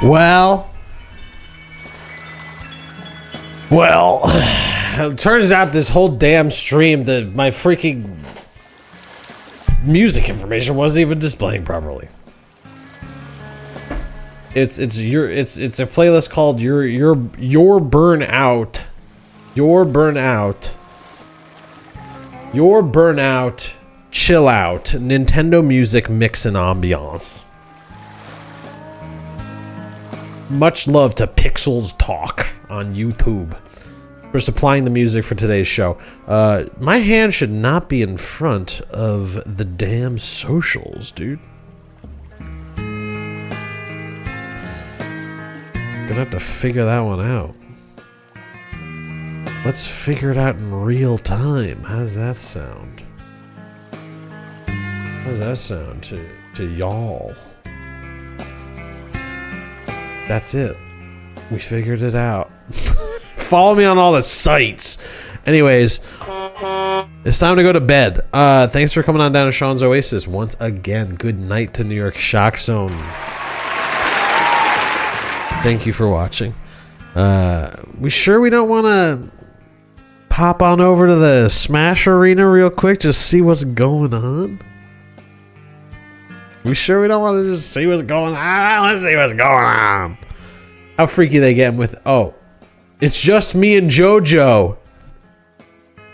Speaker 2: Well, it turns out this whole damn stream that my freaking music information wasn't even displaying properly. It's a playlist called Your Burnout. Your Burnout Chill Out Nintendo Music Mix and Ambiance. Much love to Pixels Talk on YouTube for supplying the music for today's show. My hand should not be in front of the damn socials, dude. Gonna have to figure that one out. Let's figure it out in real time. How does that sound? How does that sound to y'all? That's it. We figured it out. Follow me on all the sites. Anyways, it's time to go to bed. Thanks for coming on down to Sean's Oasis once again. Good night to New York Shock Zone. Thank you for watching. We don't want to pop on over to the Smash Arena real quick, just see what's going on? We don't want to just see what's going on? Let's see what's going on. How freaky they getting with, oh, it's just me and JoJo.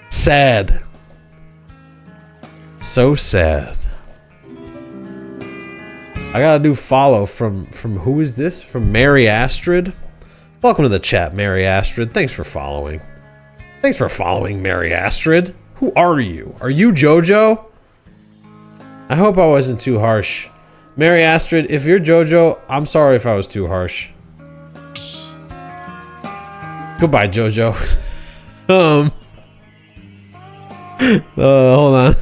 Speaker 2: Sad. So sad. I got a new follow from who is this? From Mary Astrid. Welcome to the chat, Mary Astrid. Thanks for following. Thanks for following, Mary Astrid. Who are you? Are you JoJo? I hope I wasn't too harsh. Mary Astrid, if you're JoJo, I'm sorry if I was too harsh. Goodbye, JoJo. Hold on.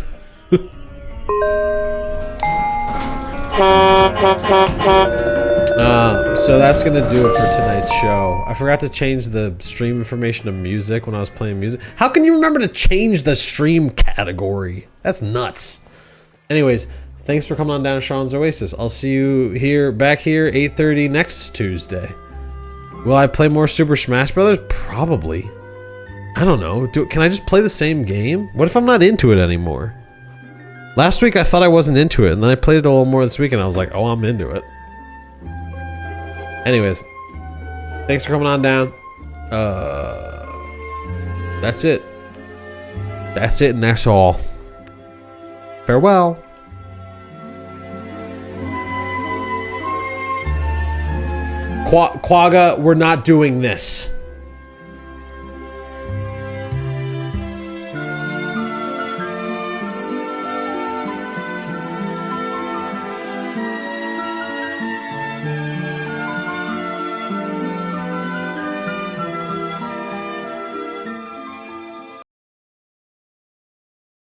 Speaker 2: So that's gonna do it for tonight's show. I forgot to change the stream information to music when I was playing music. How can you remember to change the stream category? That's nuts. Anyways, thanks for coming on down to Sean's Oasis. I'll see you back here 8:30 next Tuesday. Will I play more Super Smash Brothers? Probably. I don't know. Can I just play the same game? What if I'm not into it anymore? Last week I thought I wasn't into it, and then I played it a little more this week and I was like, oh, I'm into it. Anyways, thanks for coming on down. That's it. That's it and that's all. Farewell. Quagga, we're not doing this.